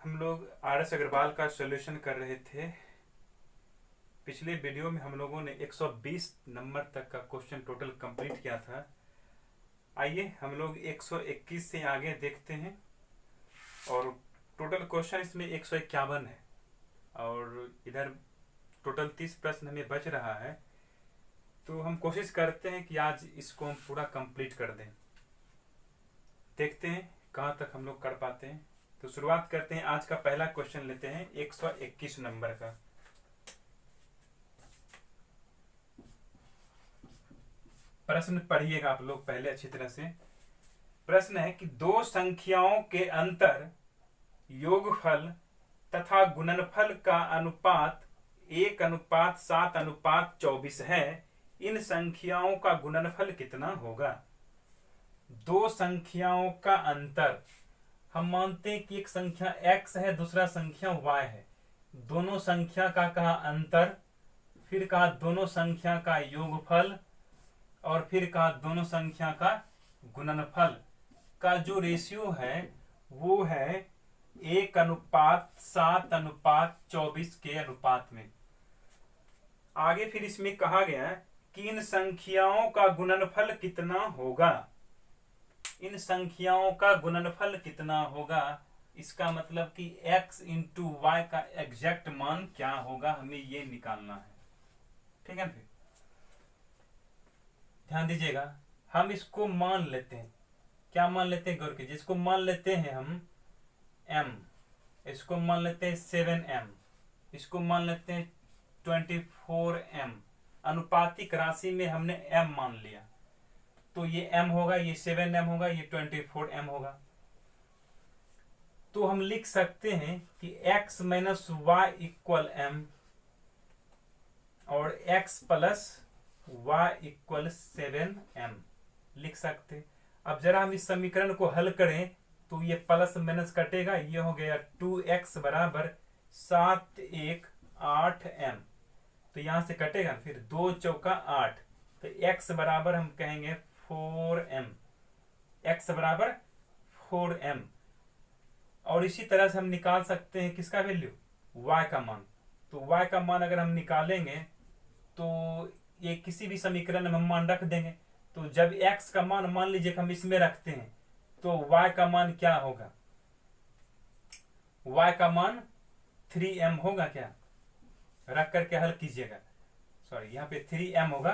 हम लोग आर.एस. अग्रवाल का सॉल्यूशन कर रहे थे। पिछले वीडियो में हम लोगों ने 120 नंबर तक का क्वेश्चन टोटल कंप्लीट किया था। आइए हम लोग 121 से आगे देखते हैं। और टोटल क्वेश्चन इसमें 151 है और इधर टोटल 30 प्रश्न हमें बच रहा है। तो हम कोशिश करते हैं कि आज इसको हम पूरा कंप्लीट कर दें। देखते हैं कहाँ तक हम लोग कर पाते हैं। तो शुरुआत करते हैं। आज का पहला क्वेश्चन लेते हैं 121 नंबर का। प्रश्न पढ़िएगा आप लोग पहले अच्छी तरह से। प्रश्न है कि दो संख्याओं के अंतर योगफल तथा गुणनफल का अनुपात 1:7:24 है। इन संख्याओं का गुणनफल कितना होगा? दो संख्याओं का अंतर, हम मानते हैं कि एक संख्या x है, दूसरा संख्या y है। दोनों संख्या का कहा अंतर, फिर कहा दोनों संख्या का योगफल और फिर कहा दोनों संख्या का गुणनफल का जो रेशियो है वो है 1:7:24 के अनुपात में। आगे फिर इसमें कहा गया कि इन संख्याओं का गुणनफल कितना होगा। इन संख्याओं का गुणनफल कितना होगा, इसका मतलब कि x इंटू वाई का एग्जैक्ट मान क्या होगा, हमें ये निकालना है। ठीक है। फिर ध्यान दीजिएगा, हम इसको मान लेते हैं। क्या मान लेते हैं? गौर कीजिए। इसको मान लेते हैं हम m, इसको मान लेते हैं 7m, इसको मान लेते हैं 24m। अनुपातिक राशि में हमने m मान लिया, तो ये m होगा, ये 7m होगा, ये 24m होगा। तो हम लिख सकते हैं कि x minus Y equal m और x plus y equal 7m लिख सकते। अब जरा हम इस समीकरण को हल करें तो ये प्लस माइनस कटेगा, ये हो गया 2x बराबर 718m। तो यहां से कटेगा, फिर 2 चौका 8, तो x बराबर हम कहेंगे 4m, x बराबर 4m। और इसी तरह से हम निकाल सकते हैं किसका वैल्यू? y का मान। तो y का मान अगर हम निकालेंगे तो ये किसी भी समीकरण में हम मान रख देंगे। तो जब x का मान लीजिए हम इसमें रखते हैं तो y का मान क्या होगा? y का मान 3m होगा। क्या रख करके हल कीजिएगा, सॉरी यहाँ पे 3m होगा।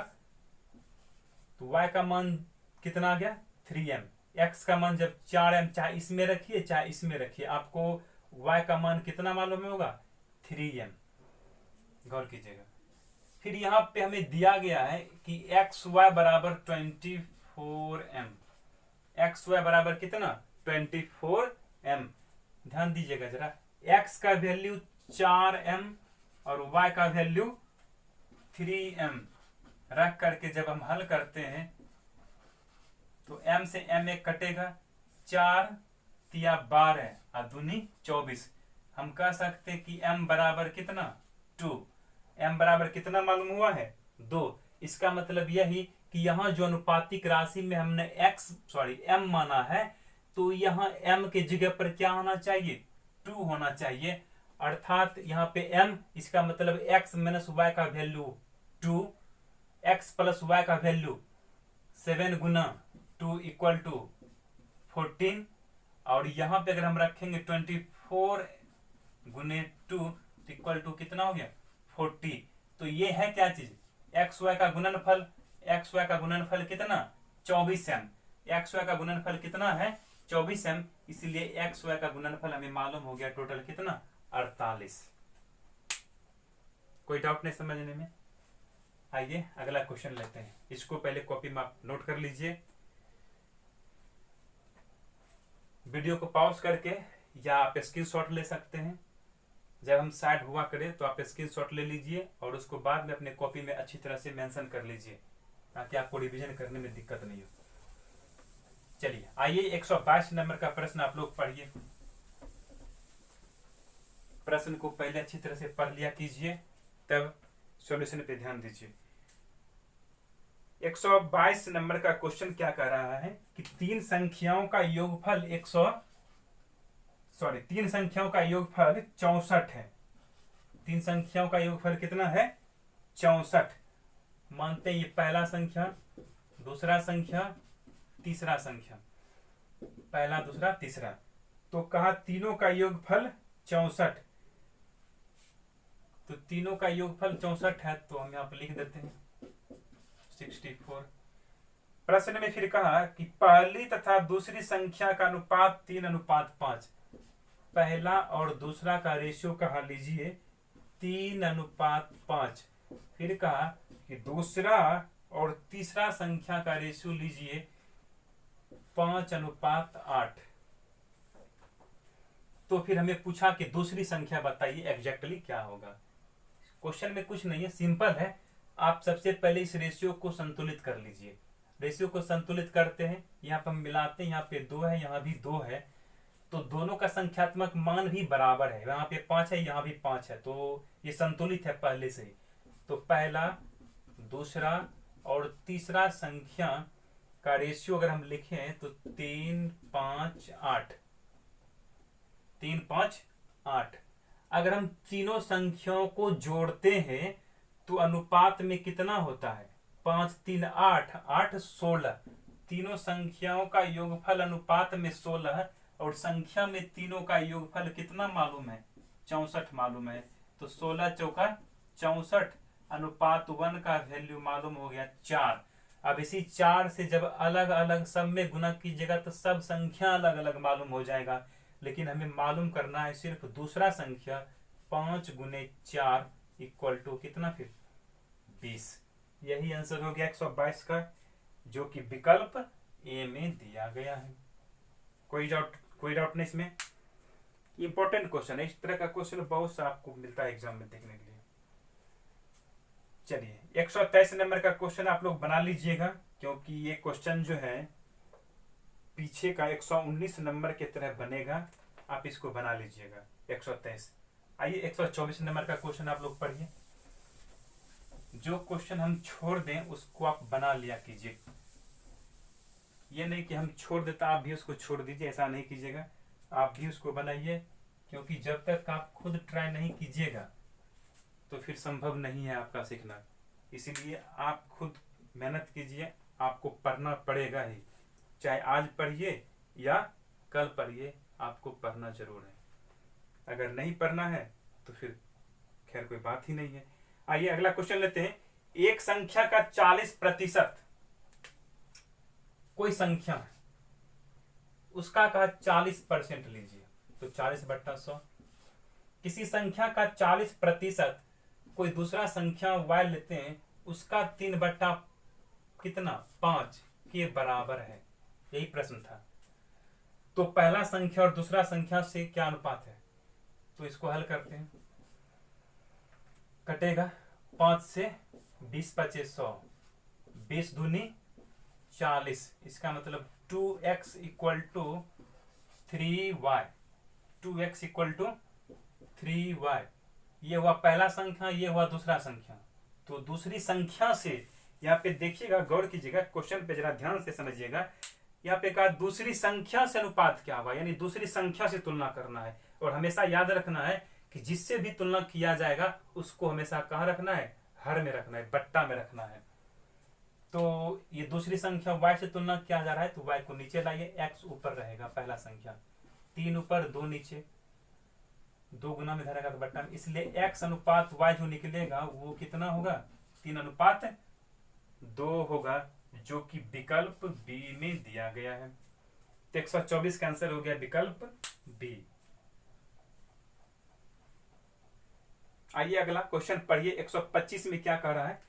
तो y का मान कितना आ गया? 3m। x का मान जब 4m, चाहे इसमें रखिए चाहे इसमें रखिए, आपको y का मान कितना मालूम होगा? 3m। गौर कीजिएगा। फिर यहाँ पे हमें दिया गया है कि xy बराबर 24m। xy बराबर कितना? 24m। ध्यान दीजिएगा जरा, x का वैल्यू 4m और y का वैल्यू 3m रख करके जब हम हल करते हैं तो m से m एक कटेगा, 4 तिया 12 और दूनी 24। हम कह सकते कि m बराबर कितना? 2। m बराबर कितना मालूम हुआ है? 2। इसका मतलब यही कि यहाँ जो अनुपातिक राशि में हमने m माना है, तो यहाँ m के जगह पर क्या होना चाहिए? 2 होना चाहिए। अर्थात यहाँ पे m, इसका मतलब x माइनस वाई का वैल्यू 2, x प्लस वाई का वैल्यू 7 गुना 2 इक्वल टू 14। और यहाँ पे अगर हम रखेंगे 24 गुने 2 इक्वल टू कितना हो गया? 40। तो ये है क्या चीज? एक्स वाई का गुणनफल। एक्स वाई का गुणनफल कितना? 24m। एक्स वाई का गुणनफल कितना है? 24m। इसलिए एक्स वाई का गुणनफल हमें मालूम हो गया टोटल कितना? 48। कोई डाउट नहीं समझने में? आइए अगला क्वेश्चन लेते हैं। इसको पहले कॉपी में आप नोट कर लीजिए, वीडियो को पॉज करके, या आप स्क्रीनशॉट ले सकते हैं। जब हम साइड हुआ करें तो आप स्क्रीनशॉट ले लीजिए और उसको बाद में अपने कॉपी में अच्छी तरह से मेंशन कर लीजिए, ताकि आपको रिवीजन करने में दिक्कत नहीं हो। चलिए आइए 122 नंबर का प्रश्न आप लोग पढ़िए। प्रश्न को पहले अच्छी तरह से पढ़ लिया कीजिए, तब सॉल्यूशन पे ध्यान दीजिए। 122 नंबर का क्वेश्चन क्या कह रहा है कि तीन संख्याओं का योगफल सॉरी, 3 संख्याओं का योगफल 64 है। 3 संख्याओं का योगफल कितना है? 64। मानते हैं ये पहला संख्या, दूसरा संख्या, तीसरा संख्या, पहला, दूसरा, तीसरा। तो कहा तीनों का योगफल 64, तो तीनों का योगफल 64 है, तो हम यहां पर लिख देते हैं 64। प्रश्न में फिर कहा कि पहली तथा दूसरी संख्या का अनुपात 3:5। पहला और दूसरा का रेशियो कहा लीजिए 3:5। फिर कहा कि दूसरा और तीसरा संख्या का रेशियो लीजिए 5:8। तो फिर हमें पूछा कि दूसरी संख्या बताइए एग्जैक्टली क्या होगा। क्वेश्चन में कुछ नहीं है, सिंपल है। आप सबसे पहले इस रेशियो को संतुलित कर लीजिए। रेशियो को संतुलित करते हैं, यहाँ पर हम मिलाते हैं, यहाँ पे 2 है, यहाँ भी 2 है, तो दोनों का संख्यात्मक मान भी बराबर है। यहाँ पे 5 है, यहाँ भी 5 है, तो ये संतुलित है पहले से ही। तो पहला, दूसरा और तीसरा संख्या का रेशियो अगर हम लिखें तो 3, 5, 8, 3, 5, 8। अगर हम तीनों संख्याओं को जोड़ते हैं तो अनुपात में कितना होता है? 5, 3, 8, 8, 16। तीनों संख्याओं का योगफल अनुपात में 16 और संख्या में तीनों का योगफल कितना मालूम है? 64 मालूम है। तो 16 चौका 64, अनुपात 1 का वैल्यू मालूम हो गया 4। अब इसी 4 से जब अलग अलग सब में गुना कीजिएगा तो सब संख्या अलग अलग मालूम हो जाएगा, लेकिन हमें मालूम करना है सिर्फ दूसरा संख्या। 5 गुने 4 इक्वल टू कितना? फिर 20। यही आंसर हो गया 122 का, जो कि विकल्प ए में दिया गया है। कोई डाउट नहीं इसमें। इंपॉर्टेंट क्वेश्चन है, इस तरह का क्वेश्चन बहुत सा आपको मिलता है एग्जाम में देखने के लिए। चलिए 123 नंबर का क्वेश्चन आप लोग बना लीजिएगा, क्योंकि ये क्वेश्चन जो है पीछे का 119 नंबर की तरह बनेगा। आप इसको बना लीजिएगा 123। आइए 124 नंबर का क्वेश्चन आप लोग पढ़िए। जो क्वेश्चन हम छोड़ दें उसको आप बना लिया कीजिए। ये नहीं कि हम छोड़ देता आप भी उसको छोड़ दीजिए, ऐसा नहीं कीजिएगा। आप भी उसको बनाइए, क्योंकि जब तक आप खुद ट्राई नहीं कीजिएगा तो फिर संभव नहीं है आपका सीखना। इसीलिए आप खुद मेहनत कीजिए, आपको पढ़ना पड़ेगा ही। चाहे आज पढ़िए या कल पढ़िए, आपको पढ़ना जरूर है। अगर नहीं पढ़ना है तो फिर खैर कोई बात ही नहीं है। आइए अगला क्वेश्चन लेते हैं। एक संख्या का 40%, कोई संख्या है उसका कहा 40% लीजिए, तो 40/100। किसी संख्या का 40% कोई दूसरा संख्या y लेते हैं, उसका 3 कितना 5 के बराबर है। यही प्रश्न था। तो पहला संख्या और दूसरा संख्या से क्या अनुपात है? तो इसको हल करते हैं। कटेगा 5 से 20 पचे 100, 20 दूनी 40। इसका मतलब 2x equal to 3y। 2x equal to 3y। ये हुआ पहला संख्या, ये हुआ दूसरा संख्या। तो दूसरी संख्या से यहाँ पे देखिएगा, गौर कीजिएगा, क्वेश्चन पे जरा ध्यान से समझिएगा। यहाँ पे कहा दूसरी संख्या से अनुपात क्या हुआ, यानी दूसरी संख्या से तुलना करना है। और हमेशा याद रखना है कि जिससे भी तुलना किया जाएगा उसको हमेशा कहाँ रखना है? हर में रखना है, बट्टा में रखना है। तो ये दूसरी संख्या y से तुलना किया जा रहा है, तो y को नीचे लाइए, x ऊपर रहेगा। पहला संख्या 3 ऊपर 2 नीचे, 2 गुना में धरेगा तो बट्टा में, इसलिए x अनुपात y जो निकलेगा वो कितना होगा? 3:2 होगा, जो कि विकल्प बी में दिया गया है। तो 124 का आंसर हो गया विकल्प बी। आइए अगला क्वेश्चन पढ़िए। 125 में क्या कह रहा है?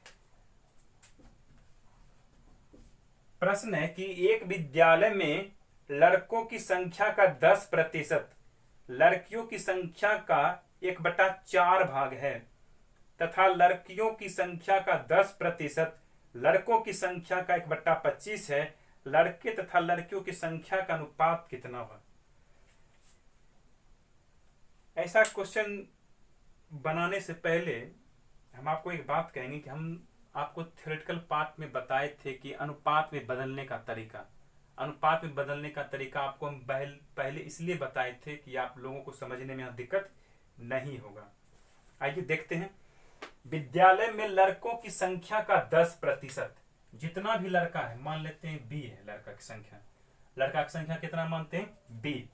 प्रश्न है कि एक विद्यालय में लड़कों की संख्या का 10%, लड़कियों की संख्या का 1/4 भाग है, तथा लड़कियों की संख्या का 10%, लड़कों की संख्या का 1/25 है। लड़के तथा लड़कियों की संख्या का अनुपात कितना हुआ? ऐसा क्वेश्चन बनाने से पहले हम आपको एक बात कहेंगे कि हम आपको थ्योरेटिकल पार्ट में बताए थे कि अनुपात में बदलने का तरीका। अनुपात में बदलने का तरीका आपको हम पहले इसलिए बताए थे कि आप लोगों को समझने में दिक्कत नहीं होगा। आइए देखते हैं। विद्यालय में लड़कों की संख्या का 10%, जितना भी लड़का है, मान लेते हैं बी है लड़का की संख्या, लड़का की संख्या कितना मानते हैं बी,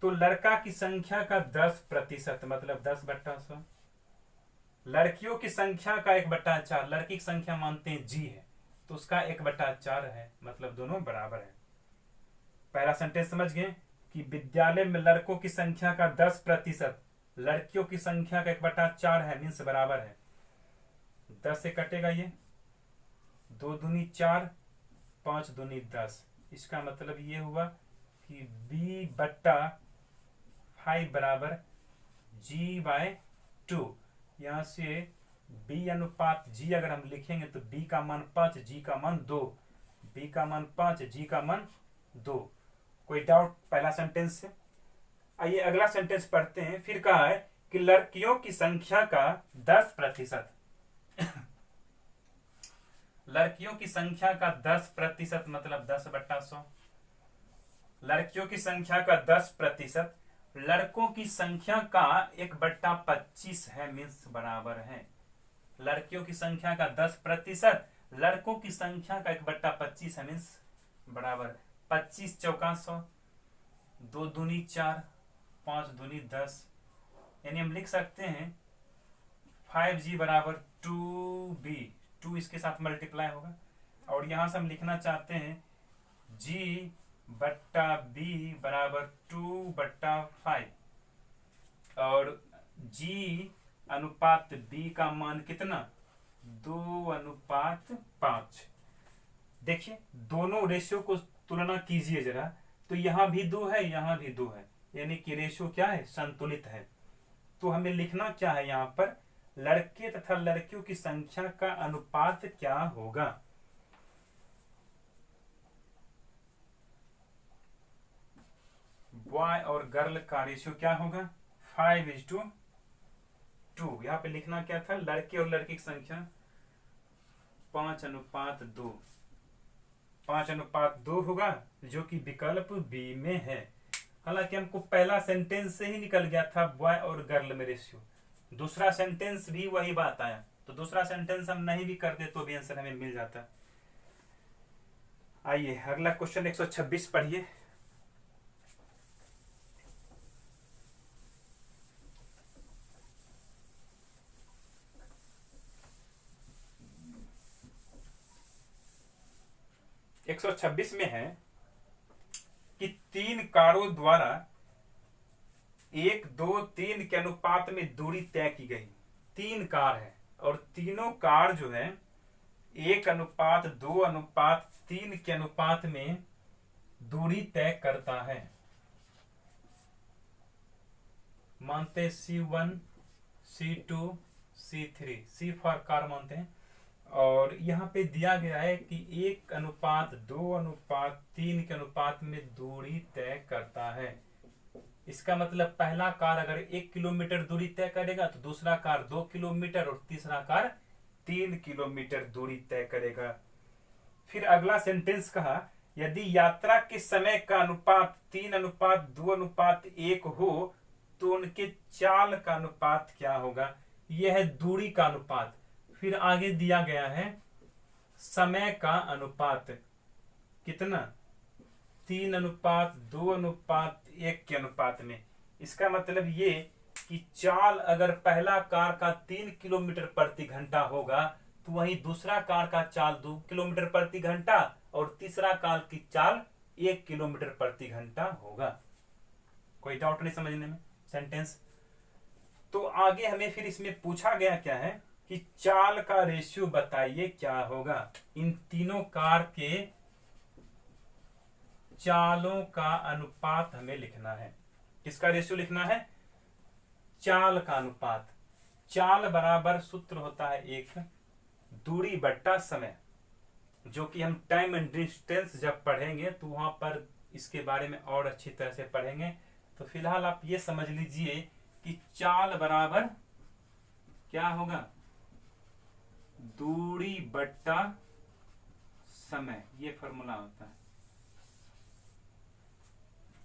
तो लड़का की संख्या का 10% मतलब 10/100, लड़कियों की संख्या का 1/4, लड़की की संख्या मानते हैं जी है तो उसका 1/4 है, मतलब दोनों बराबर है। पहला सेंटेंस समझ गए कि विद्यालय में लड़कों की संख्या का 10%, लड़कियों की संख्या का 1/4 है, मीन्स बराबर है। 10 से कटेगा ये, 2 दूनी 4, 5 दूनी 10, इसका मतलब ये हुआ कि B/5 बराबर G/2। यहां से B अनुपात G अगर हम लिखेंगे तो B का मान 5, G का मान 2, B का मान 5, G का मान 2। कोई डाउट पहला सेंटेंस से? आइए अगला सेंटेंस पढ़ते हैं। फिर कहा है कि लड़कियों की संख्या का 10%, लड़कियों की संख्या का 10% मतलब 10/100, लड़कियों की संख्या का 10% लड़कों की संख्या का 1/25 है, मीन्स बराबर है। लड़कियों की संख्या का 10%, लड़कों की संख्या का 1/25 है, मीन्स बराबर। 25 चौका 100, 2 दूनी 4, 5 दूनी 10, यानी हम लिख सकते हैं 5G बराबर 2B, 2 इसके साथ मल्टीप्लाई होगा, और यहां से हम लिखना चाहते हैं G/B बराबर 2/5, और G अनुपात B का मान कितना 2:5। देखिए दोनों रेशियो को तुलना कीजिए जरा, तो यहां भी 2 है, यहां भी 2 है, यानी कि रेशियो क्या है, संतुलित है। तो हमें लिखना क्या है यहां पर, लड़के तथा लड़कियों की संख्या का अनुपात क्या होगा। बॉय और गर्ल का रेशियो क्या होगा 5:2। यहां पे लिखना क्या था, लड़के और लड़की की संख्या 5:2, 5:2 होगा, जो कि विकल्प बी में है। हालांकि हमको पहला सेंटेंस से ही निकल गया था बॉय और गर्ल में रेशियो, दूसरा सेंटेंस भी वही बात आया, तो दूसरा सेंटेंस हम नहीं भी करते तो भी आंसर हमें मिल जाता। आइए अगला क्वेश्चन 126 पढ़िए। एक 126 में है कि 3 कारों द्वारा 1, 2, 3 के अनुपात में दूरी तय की गई। 3 कार है और तीनों कार जो है 1:2:3 के अनुपात में दूरी तय करता है। मानते C1, C2, C3, C for car मानते हैं, और यहाँ पे दिया गया है कि 1:2:3 के अनुपात में दूरी तय करता है। इसका मतलब पहला कार अगर 1 किलोमीटर दूरी तय करेगा तो दूसरा कार 2 किलोमीटर और तीसरा कार 3 किलोमीटर दूरी तय करेगा। फिर अगला सेंटेंस कहा, यदि यात्रा के समय का अनुपात 3:2:1 हो तो उनके चाल का अनुपात क्या होगा। यह है दूरी का अनुपात। फिर आगे दिया गया है समय का अनुपात कितना 3:2:1 के अनुपात में। इसका मतलब ये कि चाल अगर पहला कार का 3 किलोमीटर प्रति घंटा होगा तो वहीं दूसरा कार का चाल 2 किलोमीटर प्रति घंटा और तीसरा कार की चाल 1 किलोमीटर प्रति घंटा होगा। कोई डाउट नहीं समझने में सेंटेंस। तो आगे हमें फिर इसमें पूछा गया क्या है कि चाल का रेशियो बताइए क्या होगा। इन तीनों कार के चालों का अनुपात हमें लिखना है। किसका रेशियो लिखना है, चाल का अनुपात। चाल बराबर सूत्र होता है एक दूरी बट्टा समय, जो कि हम टाइम एंड डिस्टेंस जब पढ़ेंगे तो वहां पर इसके बारे में और अच्छी तरह से पढ़ेंगे। तो फिलहाल आप ये समझ लीजिए कि चाल बराबर क्या होगा, दूरी बट्टा समय, ये फॉर्मूला होता है।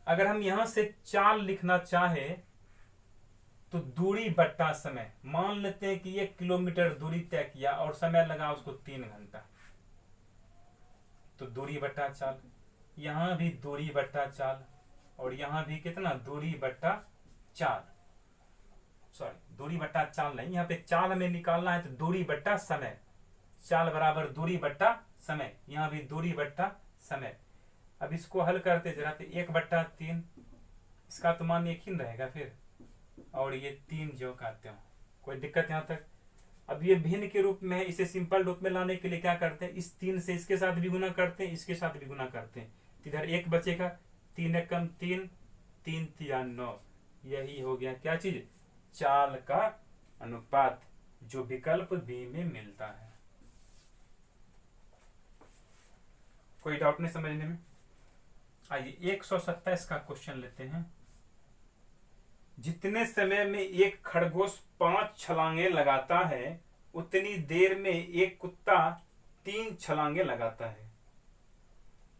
अगर हम यहां से चाल लिखना चाहे तो दूरी बट्टा समय, मान लेते हैं कि 1 किलोमीटर दूरी तय किया और समय लगा उसको 3 घंटा, तो दूरी बट्टा चाल, यहां भी दूरी बट्टा चाल, और यहां भी कितना दूरी बट्टा चाल, सॉरी दूरी बट्टा चाल नहीं, यहां पे चाल हमें निकालना है तो दूरी बट्टा समय, चाल बराबर दूरी बट्टा समय, यहां भी दूरी बट्टा समय। अब इसको हल करते जरा, तो 1/3, इसका तो मान एक ही रहेगा फिर, और ये 3 जो काटते हो, कोई दिक्कत यहां तक। अब ये भिन्न के रूप में है, इसे सिंपल रूप में लाने के लिए क्या करते हैं, इस 3 से इसके साथ भी गुना करते हैं, इसके साथ भी गुना करते हैं, इधर 1 बचेगा, 3 एकम 3, 3 तिया 9, यही हो गया क्या चीज, चाल का अनुपात, जो विकल्प बी में मिलता है। कोई डाउट नहीं समझने में? आइए 127 का क्वेश्चन लेते हैं। जितने समय में एक खरगोश 5 छलांगे लगाता है, उतनी देर में एक कुत्ता 3 छलांगे लगाता है।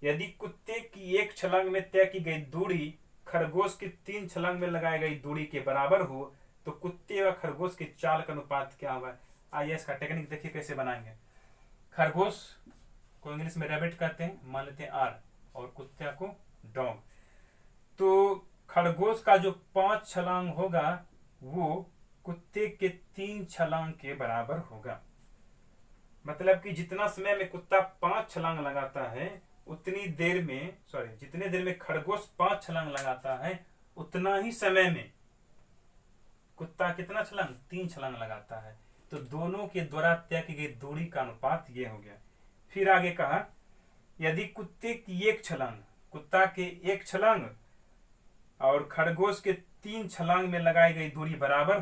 यदि कुत्ते की एक छलांग में तय की गई दूरी खरगोश की 3 छलांग में लगाई गई दूरी के बराबर हो, तो कुत्ते व खरगोश के चाल का अनुपात क्या होगा। आइए इसका टेक्निक देखिए कैसे बनाएंगे। खरगोश को इंग्लिश में रैबिट कहते हैं, मान लेते हैं आर, और कुत्ते को डॉग। तो खरगोश का जो 5 छलांग होगा वो कुत्ते के 3 छलांग के बराबर होगा। मतलब कि जितना समय में कुत्ता 5 छलांग लगाता है, उतनी देर में, सॉरी जितने देर में खरगोश 5 छलांग लगाता है, उतना ही समय में कुत्ता कितना छलांग, 3 छलांग लगाता है। तो दोनों के द्वारा तय की गई दूरी का अनुपात ये हो गया। फिर आगे कहा, यदि कुत्ते की एक छलांग, कुत्ता के एक छलांग और खरगोश के 3 छलांग में लगाई गई दूरी बराबर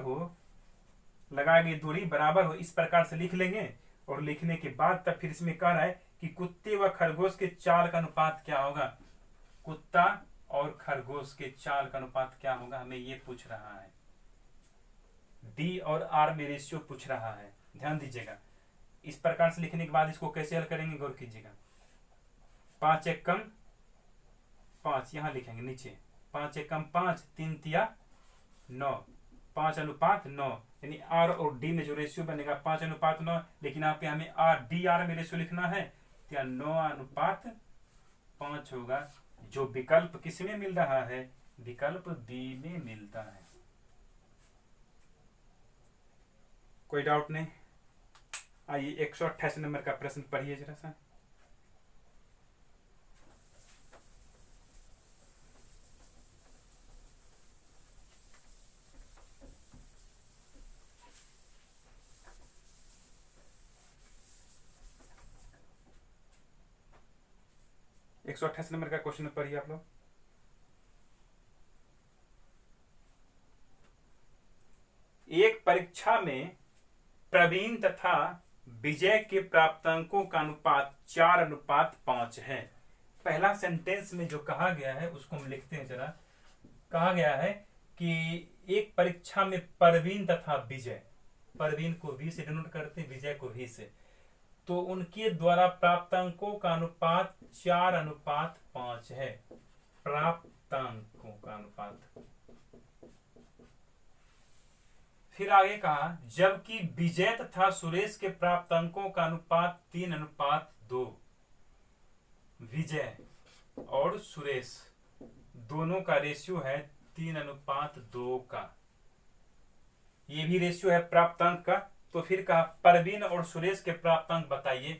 हो, इस प्रकार से लिख लेंगे। और लिखने के बाद तब फिर इसमें कह रहा है कि कुत्ते व खरगोश के चाल का अनुपात क्या होगा, कुत्ता और खरगोश के चाल का अनुपात क्या होगा, हमें ये पूछ रहा है। डी और आर में रेशियो पूछ रहा है, ध्यान दीजिएगा। इस प्रकार से लिखने के बाद इसको कैसे हल करेंगे, गौर कीजिएगा। 5 एकम 5 यहां लिखेंगे नीचे, 5 एकम 5, 3 तिया 9, 5 अनुपात 9, यानी आर और डी में जो रेशियो बनेगा 5 अनुपात 9, लेकिन यहाँ पे हमें आर डी आर में रेशियो लिखना है, तो 9 अनुपात 5 होगा, जो विकल्प किस में मिल रहा है, विकल्प बी में मिलता है। कोई डाउट नहीं? आइए 128 नंबर का प्रश्न पढ़िए जरा सा। एक 128 नंबर का क्वेश्चन पढ़िए आप लोग। एक परीक्षा में प्रवीण तथा विजय के प्राप्तांकों का अनुपात 4:5 है। पहला सेंटेंस में जो कहा गया है उसको हम लिखते हैं जरा। कहा गया है कि एक परीक्षा में प्रवीण तथा विजय, प्रवीण को वी से डिनोट करते हैं, विजय को वी से, तो उनके द्वारा प्राप्तांकों का अनुपात 4:5 है। प्राप्तांकों का अनुपात। फिर आगे कहा, जबकि विजय तथा सुरेश के प्राप्तांकों का अनुपात 3:2। विजय और सुरेश दोनों का रेशियो है 3:2 का, ये भी रेशियो है प्राप्तांक का। तो फिर कहा, प्रवीण और सुरेश के प्राप्तांक बताइए।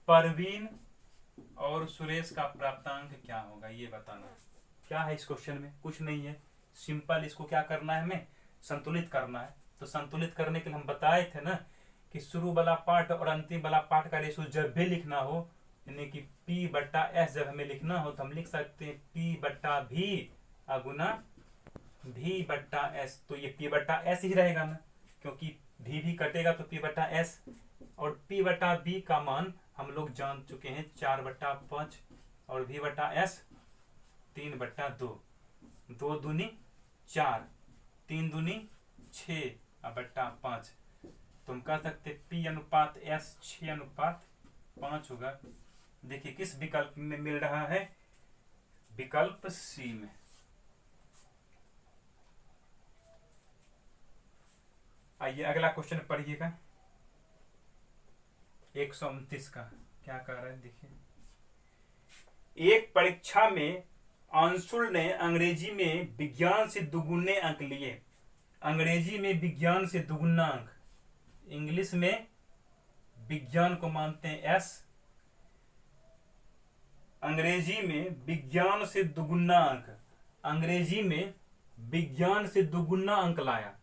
प्रवीण और सुरेश का प्राप्तांक क्या होगा ये बताना। क्या है इस क्वेश्चन में, कुछ नहीं है, सिंपल इसको क्या करना है, हमें संतुलित करना है। तो संतुलित करने के लिए हम बताए थे ना कि शुरू वाला पार्ट और अंतिम वाला पार्ट का रेशियो जब भी लिखना हो, यानी कि P/S जब हमें लिखना हो तो हम लिख सकते हैं P/V अगुना V/S। तो ये P/S ही रहेगा ना, क्योंकि V भी कटेगा तो P/S, और P/V का मान हम लोग जान चुके हैं 4/5 और V/S 3/2। 2 दूनी 4, 3 दूनी 6/5। तुम कह सकते P/S 6/5 होगा। देखिए किस विकल्प में मिल रहा है, विकल्प सी में। आइए अगला क्वेश्चन पढ़िएगा 129 का क्या कह रहा है देखिए। एक परीक्षा में अंशुल ने अंग्रेजी में विज्ञान से दुगुने अंक लिए। अंग्रेजी में विज्ञान से दुगुना अंक, इंग्लिश में विज्ञान को मानते हैं एस, अंग्रेजी में विज्ञान से दुगुना अंक, अंग्रेजी में विज्ञान से दुगुना अंक लाया,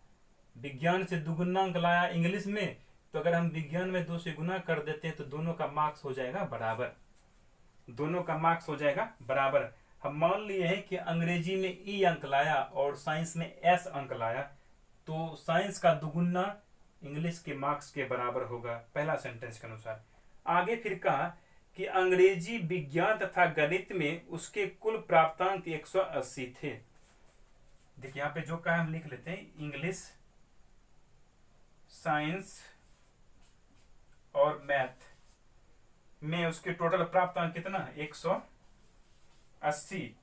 विज्ञान से दुगुना अंक लाया इंग्लिश में। तो अगर हम विज्ञान में 2 से गुना कर देते हैं तो दोनों का मार्क्स हो जाएगा बराबर, दोनों का मार्क्स हो जाएगा बराबर। हम मान लिए हैं कि अंग्रेजी में ई अंक लाया और साइंस में एस अंक लाया, तो साइंस का दुगुना इंग्लिश के मार्क्स के बराबर होगा, पहला सेंटेंस के अनुसार। आगे फिर कहा कि अंग्रेजी, विज्ञान तथा गणित में उसके कुल प्राप्तांक 180 थे। देखिए यहाँ पे जो कहा हम लिख लेते हैं, इंग्लिश, साइंस और मैथ में उसके टोटल प्राप्तांक कितना, 180।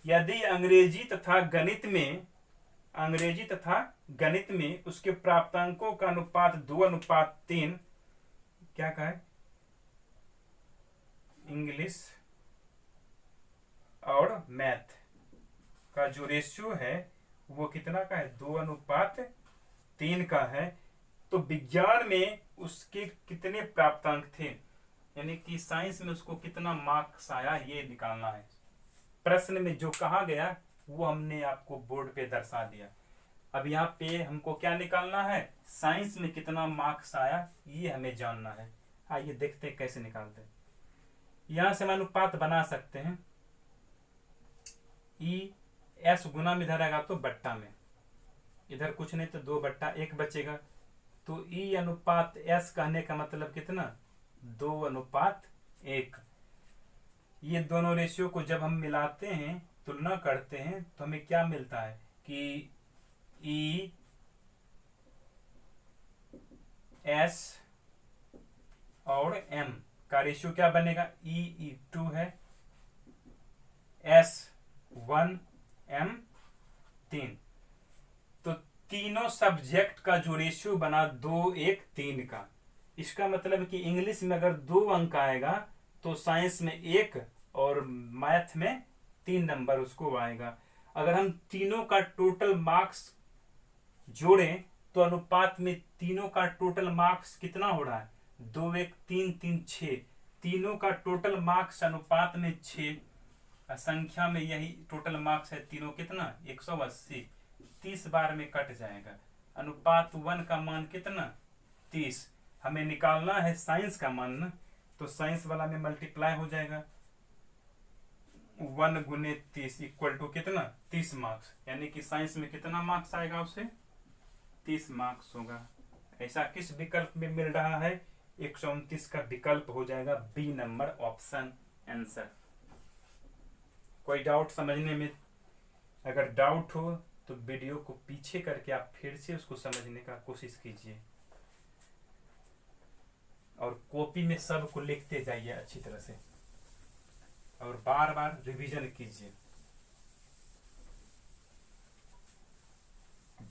यदि अंग्रेजी तथा गणित में उसके प्राप्तांकों का अनुपात 2:3, क्या कहा है, इंग्लिश और मैथ का जो रेशियो है वो कितना का है, 2:3 का है। तो विज्ञान में उसके कितने प्राप्तांक थे, यानी कि साइंस में उसको कितना मार्क्स आया, ये निकालना है। प्रश्न में जो कहा गया वो हमने आपको बोर्ड पे दर्शा दिया। अब यहाँ पे हमको क्या निकालना है, साइंस में कितना मार्क्स आया ये हमें जानना है। आइए देखते हैं कैसे निकालते हैं। यहां से हम अनुपात बना सकते हैं, ई एस गुना में इधर आएगा तो बट्टा में, इधर कुछ नहीं तो 2/1 बचेगा। तो ई अनुपात एस कहने का मतलब कितना, 2:1। ये दोनों रेशियो को जब हम मिलाते हैं, तुलना करते हैं, तो हमें क्या मिलता है कि ई एस और एम का रेशियो क्या बनेगा, ई 2 है, एस 1, एम 3। तो तीनों सब्जेक्ट का जो रेशियो बना 2:1:3 का, इसका मतलब कि इंग्लिश में अगर 2 अंक आएगा तो साइंस में 1 और मैथ में 3 नंबर उसको आएगा। अगर हम तीनों का टोटल मार्क्स जोड़ें तो अनुपात में तीनों का टोटल मार्क्स कितना हो रहा है, 2:1:3:3 6। तीनों का टोटल मार्क्स अनुपात में 6, संख्या में यही टोटल मार्क्स है तीनों, कितना 180। 30 बार में कट जाएगा। अनुपात 1 का मान कितना, 30। हमें निकालना है साइंस का मान ना, तो साइंस वाला में मल्टीप्लाई हो जाएगा, 1 × 30 इक्वल टू कितना, 30 मार्क्स। यानी कि साइंस में कितना मार्क्स आएगा उसे, 30 मार्क्स होगा। ऐसा किस विकल्प में मिल रहा है, 129 का विकल्प हो जाएगा बी नंबर ऑप्शन आंसर। कोई डाउट समझने में, अगर डाउट हो तो वीडियो को पीछे करके आप फिर से उसको समझने का कोशिश कीजिए और कॉपी में सब को लिखते जाइए अच्छी तरह से और बार बार रिवीजन कीजिए।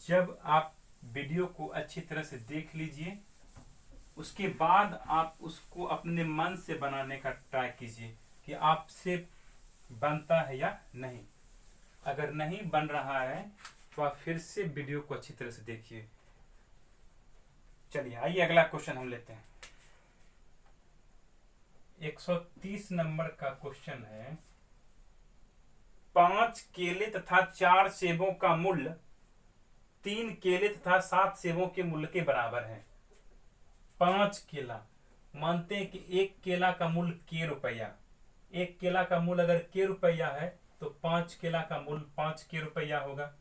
जब आप वीडियो को अच्छी तरह से देख लीजिए, उसके बाद आप उसको अपने मन से बनाने का ट्राई कीजिए कि आपसे बनता है या नहीं। अगर नहीं बन रहा है तो आप फिर से वीडियो को अच्छी तरह से देखिए। चलिए आइए अगला क्वेश्चन हम लेते हैं। 130 नंबर का क्वेश्चन है, 5 केले तथा 4 सेबों का मूल्य 3 केले तथा 7 सेबों के मूल्य के बराबर है। 5 केला, मानते हैं कि 1 केला का मूल्य k रुपया, 1 केला का मूल्य अगर k रुपया है तो 5 केला का मूल्य 5 k रुपया होगा।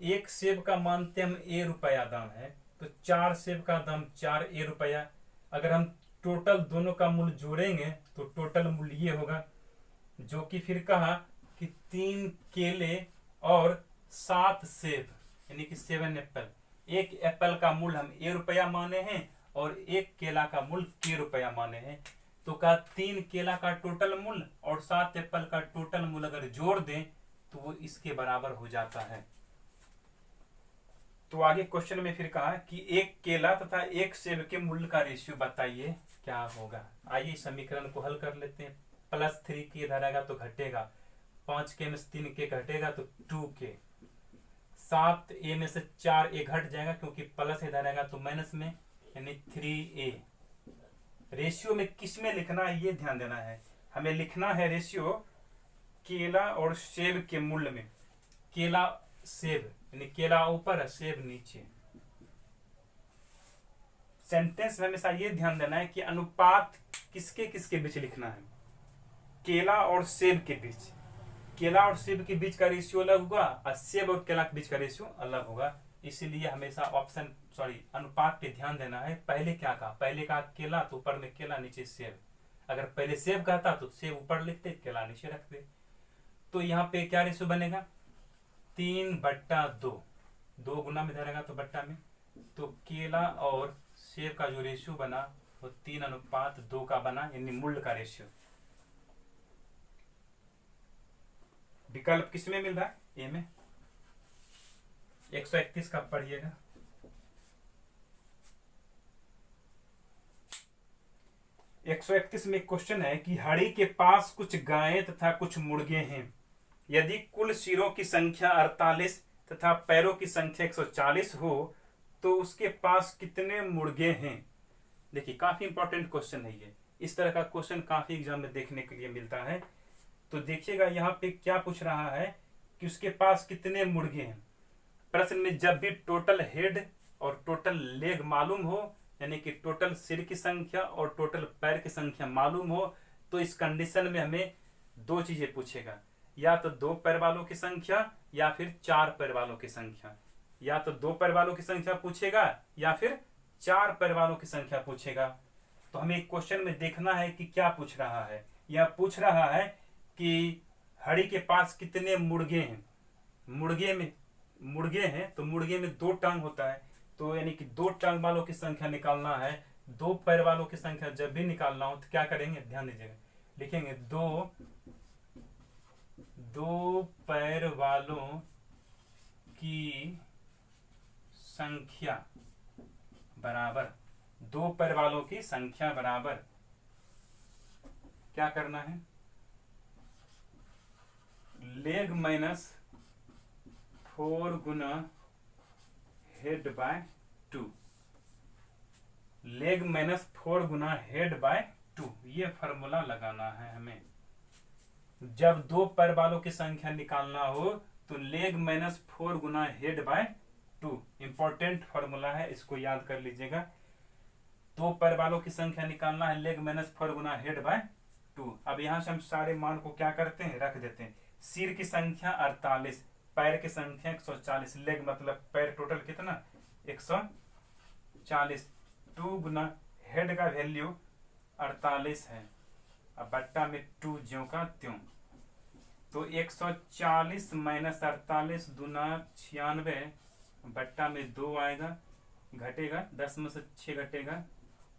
1 सेब का मानते हम a रुपया दाम है, तो 4 सेब का दाम 4a रुपया। अगर हम टोटल दोनों का मूल्य जोड़ेंगे तो टोटल मूल्य ये होगा, जो कि फिर कहा कि 3 केले और 7 सेब, यानी कि 7 एप्पल। 1 एप्पल का मूल्य हम a रुपया माने हैं और 1 केला का मूल्य k रुपया माने हैं। तो का 3 केला का टोटल मूल्य और 7 एप्पल का टोटल मूल्य अगर जोड़ दें तो वो इसके बराबर हो जाता है। तो आगे क्वेश्चन में फिर कहा कि एक केला तथा एक सेब के मूल्य का रेशियो बताइए क्या होगा। आइए समीकरण को हल कर लेते हैं। +3 के इधर आएगा तो घटेगा, 5 के में से 3 के घटेगा तो 2 के, 7 ए में से 4 ए घट जाएगा क्योंकि प्लस इधर आएगा तो माइनस में, यानी 3a। रेशियो में किस में लिखना है ये ध्यान देना है, हमें लिखना है रेशियो केला और सेब के मूल्य में। केला सेब यानी केला ऊपर है सेब नीचे। सेंटेंस में हमेशा ये ध्यान देना है कि अनुपात किसके किसके बीच लिखना है, केला और सेब के बीच। केला और सेब के बीच का रेशियो अलग होगा और सेब और केला के बीच का रेशियो अलग होगा। इसीलिए हमेशा अनुपात पे ध्यान देना है। पहले क्या कहा, पहले कहा केला तो ऊपर में केला नीचे सेब। अगर पहले सेब कहता तो सेब ऊपर लिखते केला नीचे रखते। तो यहाँ पे क्या रेशियो बनेगा, 3/2, 2 गुना में धरेगा तो बट्टा में, तो केला और सेब का जो रेशियो बना वो 3:2 का बना, यानी मूल्य का रेशियो। विकल्प किसमें मिल रहा है, ए में। 131 का पढ़िएगा। एक 131 में क्वेश्चन है कि हरि के पास कुछ गायें तथा कुछ मुर्गे हैं। यदि कुल सिरों की संख्या 48 तथा पैरों की संख्या 140 हो तो उसके पास कितने मुर्गे हैं। देखिए काफी इंपॉर्टेंट क्वेश्चन है ये। इस तरह का क्वेश्चन काफी एग्जाम में देखने के लिए मिलता है। तो देखिएगा यहाँ पे क्या पूछ रहा है कि उसके पास कितने मुर्गे हैं। प्रश्न में जब भी टोटल हेड और टोटल लेग मालूम हो, यानी कि टोटल सिर की संख्या और टोटल पैर की संख्या मालूम हो, तो इस कंडीशन में हमें 2 चीजें पूछेगा, या तो 2 पैर वालों की संख्या या फिर 4 पैर वालों की संख्या। या तो 2 पैर वालों की संख्या पूछेगा या फिर 4 पैर वालों की संख्या पूछेगा। तो हमें क्वेश्चन में देखना है कि क्या पूछ रहा है। यह पूछ रहा है कि हरि के पास कितने मुर्गे हैं। मुर्गे हैं तो मुर्गे में 2 टांग होता है, तो यानी कि 2 टांग वालों की संख्या निकालना है। 2 पैर वालों की संख्या जब भी निकालना हो तो क्या करेंगे, ध्यान दीजिएगा, लिखेंगे 2 पैर वालों की संख्या बराबर 2 पैर वालों की संख्या बराबर क्या करना है, लेग माइनस 4 गुना हेड बाय 2। लेग माइनस 4 गुना हेड बाय 2, ये फॉर्मूला लगाना है हमें। जब 2 पैर वालों की संख्या निकालना हो तो लेग माइनस 4 गुना हेड बाय 2 इंपॉर्टेंट फॉर्मूला है, इसको याद कर लीजिएगा। 2 पैर वालों की संख्या निकालना है, लेग माइनस 4 गुना हेड बाय 2। अब यहां से हम सारे मान को क्या करते हैं, रख देते हैं। सिर की संख्या 48, पैर की संख्या 140, लेग मतलब पैर टोटल कितना 140, 2 गुना हेड का वैल्यू 48 है, अब बट्टा में 2 ज्यों का त्यों। तो 140 माइनस 48 दूना 96, बट्टा में 2 आएगा, घटेगा 10 में से 6 घटेगा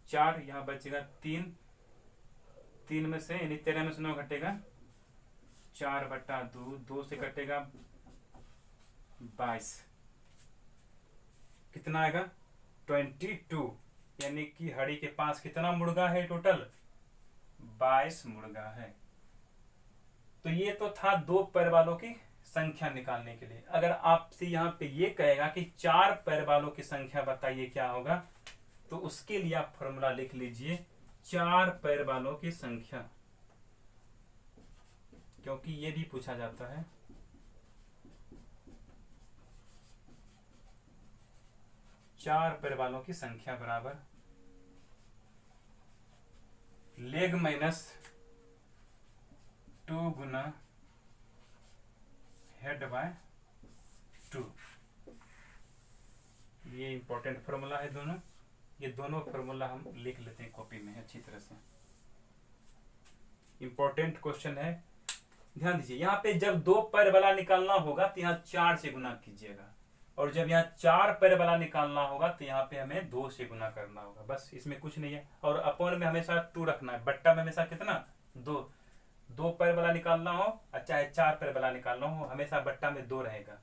4, यहाँ बचेगा 3 में से यानी 13 में से 9 घटेगा 4/2, 2 से घटेगा 22, कितना आएगा 22। यानी कि हरि के पास कितना मुर्गा है, टोटल 22 मुर्गा है। तो ये तो था 2 पैर वालों की संख्या निकालने के लिए। अगर आपसे यहाँ पे ये कहेगा कि 4 पैर वालों की संख्या बताइए क्या होगा, तो उसके लिए आप फॉर्मूला लिख लीजिए 4 पैर वालों की संख्या, क्योंकि ये भी पूछा जाता है। चार पैर वालों की संख्या बराबर लेग माइनस 2 गुना हेड बाय 2। ये इंपॉर्टेंट फॉर्मूला है दोनों। ये दोनों फॉर्मूला हम लिख लेते हैं कॉपी में अच्छी तरह से। इंपॉर्टेंट क्वेश्चन है, ध्यान दीजिए। यहाँ पे जब 2 पैर वाला निकालना होगा तो यहाँ 4 से गुना कीजिएगा, और जब यहाँ 4 पैर वाला निकालना होगा तो यहाँ पे हमें 2 से गुना करना होगा, बस इसमें कुछ नहीं है। और अपॉन में हमेशा 2 रखना है, बट्टा में हमेशा कितना 2। 2 पैर वाला निकालना हो और चाहे 4 पैर वाला निकालना हो, हमेशा बट्टा में 2 रहेगा।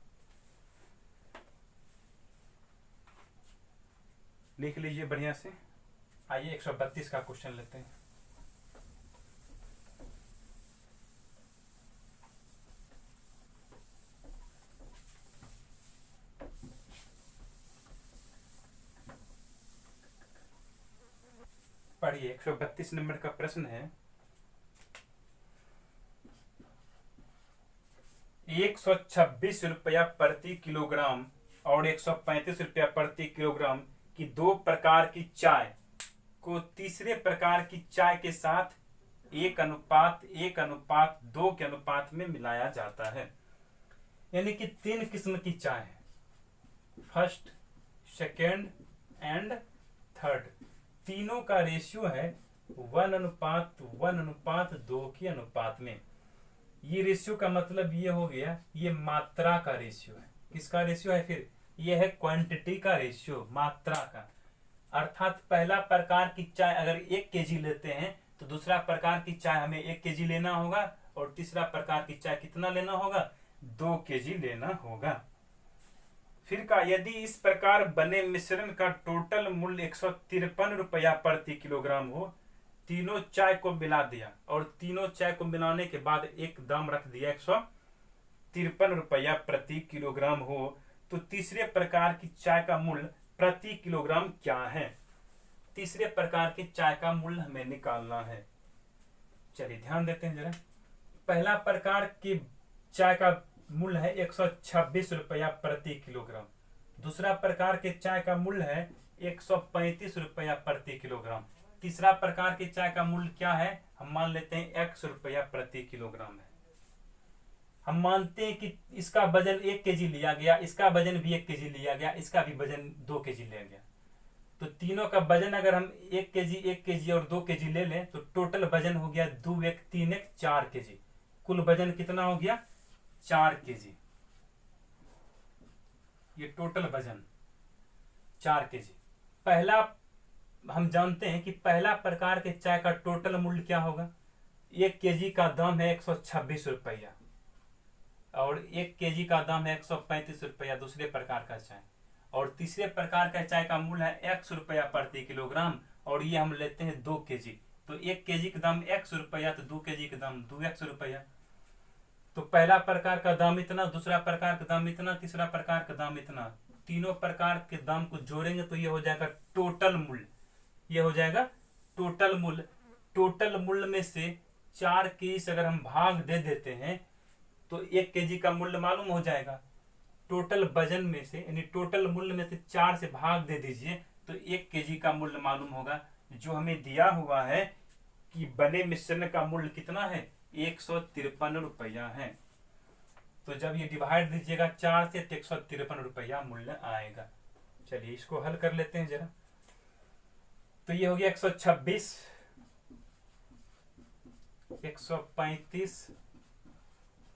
लिख लीजिए बढ़िया से। आइए 132 का क्वेश्चन लेते हैं। पढ़िए 132 नंबर का प्रश्न है, 126 रुपया प्रति किलोग्राम और 135 रुपया प्रति किलोग्राम की 2 प्रकार की चाय को तीसरे प्रकार की चाय के साथ 1:1:2 के अनुपात में मिलाया जाता है। यानी कि 3 किस्म की चाय है, फर्स्ट, सेकेंड एंड थर्ड। तीनों का रेशियो है 1:1:2 के अनुपात में। ये रेशियो का मतलब ये हो गया, ये मात्रा का रेशियो है। किसका रेशियो है फिर? ये है क्वांटिटी का रेशियो, मात्रा का। अर्थात पहला प्रकार की चाय अगर 1 केजी लेते हैं तो दूसरा प्रकार की चाय हमें 1 केजी लेना होगा, और तीसरा प्रकार की चाय कितना लेना होगा? 2 केजी लेना होगा। फिर का, यदि इस प्रकार बने मिश्रण का टोटल मूल्य 153 रुपया प्रति किलोग्राम हो, तीनों चाय को मिला दिया और तीनों चाय को मिलाने के बाद एक दाम रख दिया 153 रुपया प्रति किलोग्राम हो, तो तीसरे प्रकार की चाय का मूल्य प्रति किलोग्राम क्या है? तीसरे प्रकार की चाय का मूल्य हमें निकालना है। चलिए ध्यान देते हैं जरा। पहला प्रकार की चाय का मूल्य है 126 रुपया प्रति किलोग्राम। दूसरा प्रकार के चाय का मूल्य है 135 रुपया प्रति किलोग्राम। तीसरा प्रकार की चाय का मूल्य क्या है? हम मान लेते हैं 100 रुपया प्रति किलोग्राम है। हम मानते हैं कि इसका वजन 1 केजी लिया गया, इसका वजन भी 1 केजी लिया गया, इसका भी वजन 2 केजी लिया गया। तो तीनों का वजन अगर हम 1 केजी और 2 केजी ले लें तो टोटल वजन हो गया 2 1 3 1 4 केजी। कुल वजन कितना हो गया? 4 केजी। ये टोटल वजन 4 केजी। पहला, हम जानते हैं कि पहला प्रकार के चाय का टोटल मूल्य क्या होगा? 1 केजी का दाम है 126 रुपया और 1 केजी का दाम है 135 रुपया दूसरे प्रकार का चाय, और तीसरे प्रकार का चाय का मूल्य है 100 रुपया प्रति किलोग्राम, और ये हम लेते हैं 2 केजी। तो 1 केजी का दाम 100 रुपया, तो 2 केजी का दाम 200 रुपया। तो पहला प्रकार का दाम इतना, दूसरा प्रकार का दाम इतना, तीसरा प्रकार का दाम इतना। तीनों प्रकार के दाम को जोड़ेंगे तो ये हो जाएगा टोटल मूल्य। ये हो जाएगा टोटल मूल्य। टोटल मूल्य में से 4 केजी से अगर हम भाग दे देते हैं तो 1 केजी का मूल्य मालूम हो जाएगा। टोटल वजन में से, यानी टोटल मूल्य में से 4 से भाग दे दीजिए तो 1 केजी का मूल्य मालूम होगा। जो हमें दिया हुआ है कि बने मिश्रण का मूल्य कितना है? 153 रुपया है। तो जब ये डिवाइड दीजिएगा 4 से तो 153 रुपया मूल्य आएगा। चलिए इसको हल कर लेते हैं जरा। तो ये हो गया 126, 135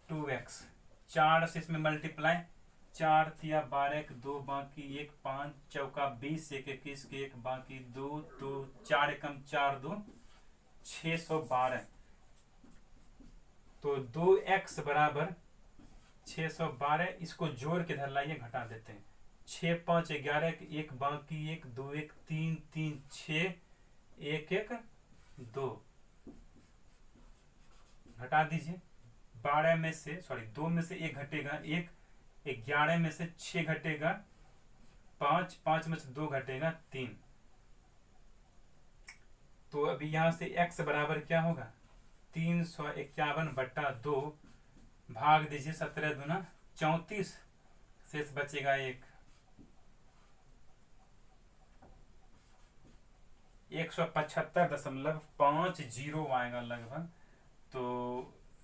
2x, 4 से इसमें मल्टीप्लाई, 4 तिया 12 के 2 बाकी 1 5 चौका 20 1 21 के 1 बाकी 2 2 4 एकम 4 2 612। तो 2x बराबर 612। इसको जोड़ के धर लाइए, घटा देते हैं। 6 5 11 1 बाकी 1 2 1 3 3 6 1 1 2। घटा दीजिए। 12 में से, सॉरी 2 में से 1 घटेगा 1, 11 में से 6 घटेगा 5, 5 में से 2 घटेगा 3। तो अभी यहां से x बराबर क्या होगा? 351/2 भाग दीजिए 17 दूना 34, शेष बचेगा 1। 175.50 आएगा लगभग। तो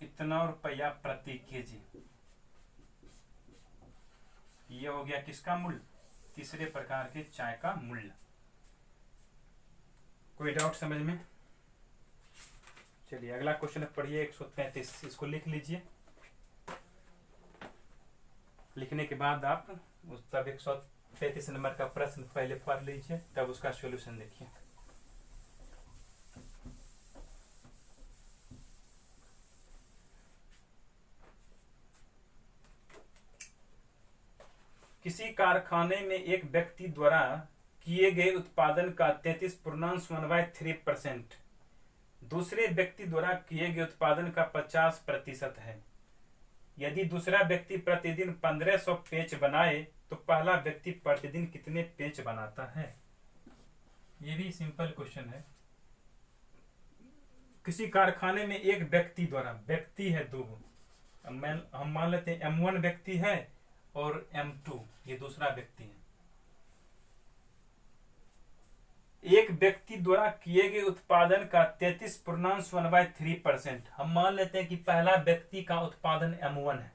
इतना रुपया प्रति केजी। ये हो गया किसका मूल्य? तीसरे प्रकार के चाय का मूल्य। कोई डाउट समझ में? चलिए अगला क्वेश्चन पढ़िए 133। इसको लिख लीजिए। लिखने के बाद आप उस तब 133 नंबर का प्रश्न पहले पढ़ लीजिए, तब उसका सॉल्यूशन देखिए। किसी कारखाने में एक व्यक्ति द्वारा किए गए उत्पादन का 33.13% दूसरे व्यक्ति द्वारा किए गए उत्पादन का 50% है। यदि दूसरा व्यक्ति प्रतिदिन 1500 पेच बनाए तो पहला व्यक्ति प्रतिदिन कितने पेच बनाता है? ये भी सिंपल क्वेश्चन है। किसी कारखाने में एक व्यक्ति द्वारा, व्यक्ति है दो, हम मान लेते हैं M1 व्यक्ति है और M2 ये दूसरा व्यक्ति है। एक व्यक्ति द्वारा किए गए उत्पादन का 33.13% हम मान लेते हैं कि पहला व्यक्ति का उत्पादन M1 है।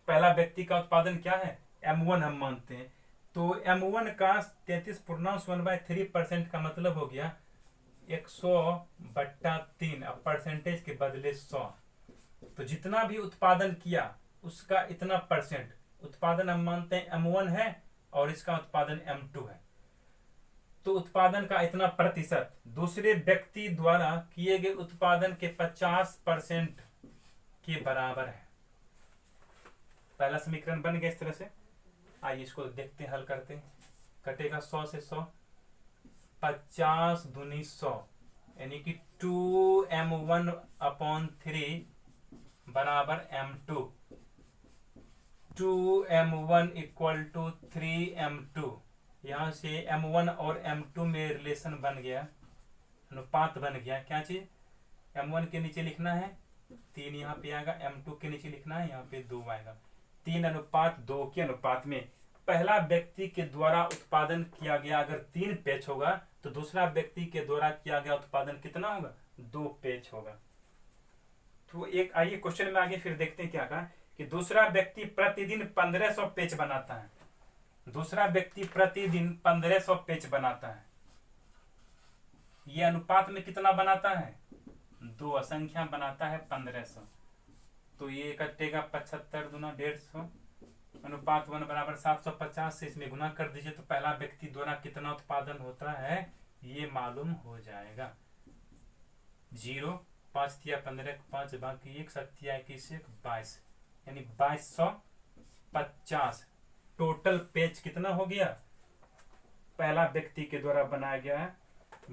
पहला व्यक्ति का उत्पादन क्या है? M1 हम मानते हैं। तो M1 का 33.13% का मतलब हो गया 100/3, अब परसेंटेज के बदले 100। तो जितना भी उत्पादन किया उसका इतना परसेंट उत्पादन हम मानते हैं M1 है और इसका उत्पादन M2 है, तो उत्पादन का इतना प्रतिशत दूसरे व्यक्ति द्वारा किए गए उत्पादन के 50% के बराबर है। पहला समीकरण बन गया इस तरह से। आइए इसको देखते हैं, हल करते हैं। कटेगा 100 से 100, 50 दूनी 100 यानी कि 2M1/3 बराबर M2। 2M1 = 3M2। यहां से M1 और M2 में रिलेशन बन गया, अनुपात बन गया। क्या चीज? M1 के नीचे लिखना है 3 यहाँ पे आएगा, M2 के नीचे लिखना है यहाँ पे 2 आएगा। 3:2 के अनुपात में पहला व्यक्ति के द्वारा उत्पादन किया गया अगर 3 पेच होगा तो दूसरा व्यक्ति के द्वारा किया गया उत्पादन कितना होगा? 2 पेच होगा। तो एक आइए क्वेश्चन में आगे फिर देखते हैं क्या कहा कि दूसरा व्यक्ति प्रतिदिन 1500 पेच बनाता है। दूसरा व्यक्ति प्रतिदिन 1500 पेच बनाता है। ये अनुपात में कितना बनाता है? 2 असंख्या बनाता है 1500। तो ये कटेगा 75 दूना 150, अनुपात 1 बराबर 750 से इसमें गुना कर दीजिए तो पहला व्यक्ति द्वारा कितना उत्पादन होता है ये मालूम हो जाएगा। 0 5 तिया 15 5 बाकी 1 7 तिया 21 22 यानी 2250 टोटल पेज कितना हो गया? पहला व्यक्ति के द्वारा बनाया गया है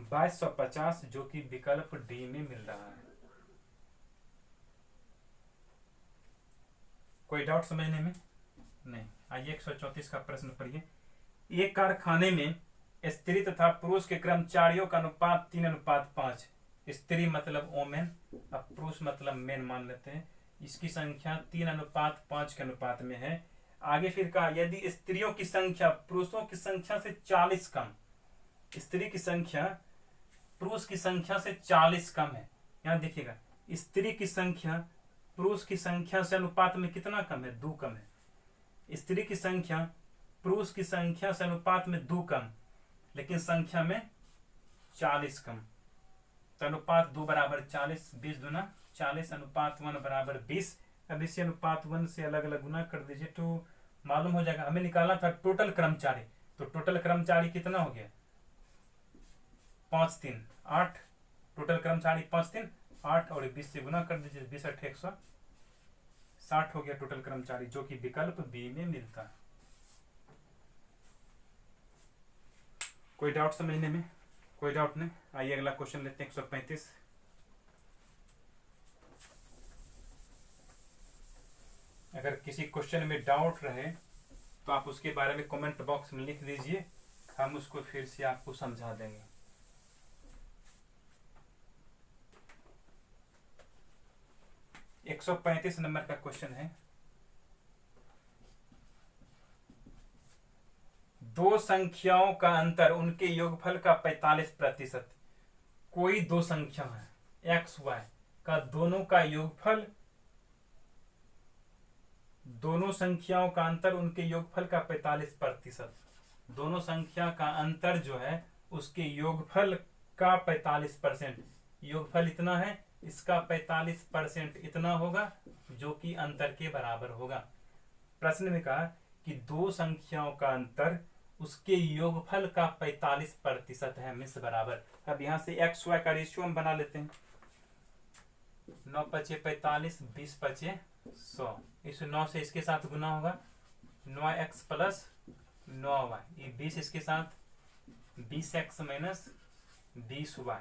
2250, जो कि विकल्प डी में मिल रहा है। कोई डाउट समझने में? नहीं। आइए 134 का प्रश्न पढ़िए। एक कारखाने में स्त्री तथा पुरुष के कर्मचारियों का अनुपात 3:5। स्त्री मतलब वोमेन, अब पुरुष मतलब मेन मान लेते हैं। इसकी संख्या 3:5 के अनुपात में है। आगे फिर कहा यदि स्त्रियों की संख्या पुरुषों की संख्या से 40 कम, स्त्री की संख्या पुरुष की संख्या से 40 कम है। यहां देखिएगा स्त्री की संख्या पुरुष की संख्या से अनुपात में कितना कम है? 2 कम है। स्त्री की संख्या पुरुष की संख्या से अनुपात में 2 कम, लेकिन संख्या में 40 कम। तो अनुपात 2 बराबर 40, 20 दूना 40, अनुपात 1 बराबर 20। अब इसे अनुपात 1 से अलग अलग गुना कर दीजिए तो मालूम हो जाएगा। हमें निकालना था टोटल कर्मचारी, तो टोटल कर्मचारी कितना हो गया? 5 3 8, टोटल कर्मचारी 5 3 8 और 20 से गुना कर दीजिए 20 8 160 हो गया टोटल कर्मचारी, जो कि विकल्प बी में मिलता है। कोई डाउट समझने में? कोई डाउट नहीं। आइए अगला क्वेश्चन लेते हैं 135। अगर किसी क्वेश्चन में डाउट रहे तो आप उसके बारे में कमेंट बॉक्स में लिख दीजिए, हम उसको फिर से आपको समझा देंगे। एक 135 नंबर का क्वेश्चन है। दो संख्याओं का अंतर उनके योगफल का 45%। कोई दो संख्या है एक्स वाई का, दोनों का योगफल, दोनों संख्याओं का अंतर उनके योगफल का 45%। दोनों संख्या का अंतर जो है उसके योगफल का 45%। योगफल इतना है, इसका 45% इतना होगा जो कि अंतर के बराबर होगा। प्रश्न में कहा कि दो संख्याओं का अंतर उसके योगफल का 45% है, मीन्स बराबर। अब यहाँ से एक्स वाई का रेशियो हम बना लेते हैं। 9 पचे 45, 20 पचे 100। इस 9 से इसके साथ गुना होगा, 9x प्लस 9y। ये 20 इसके साथ 20x माइनस 20y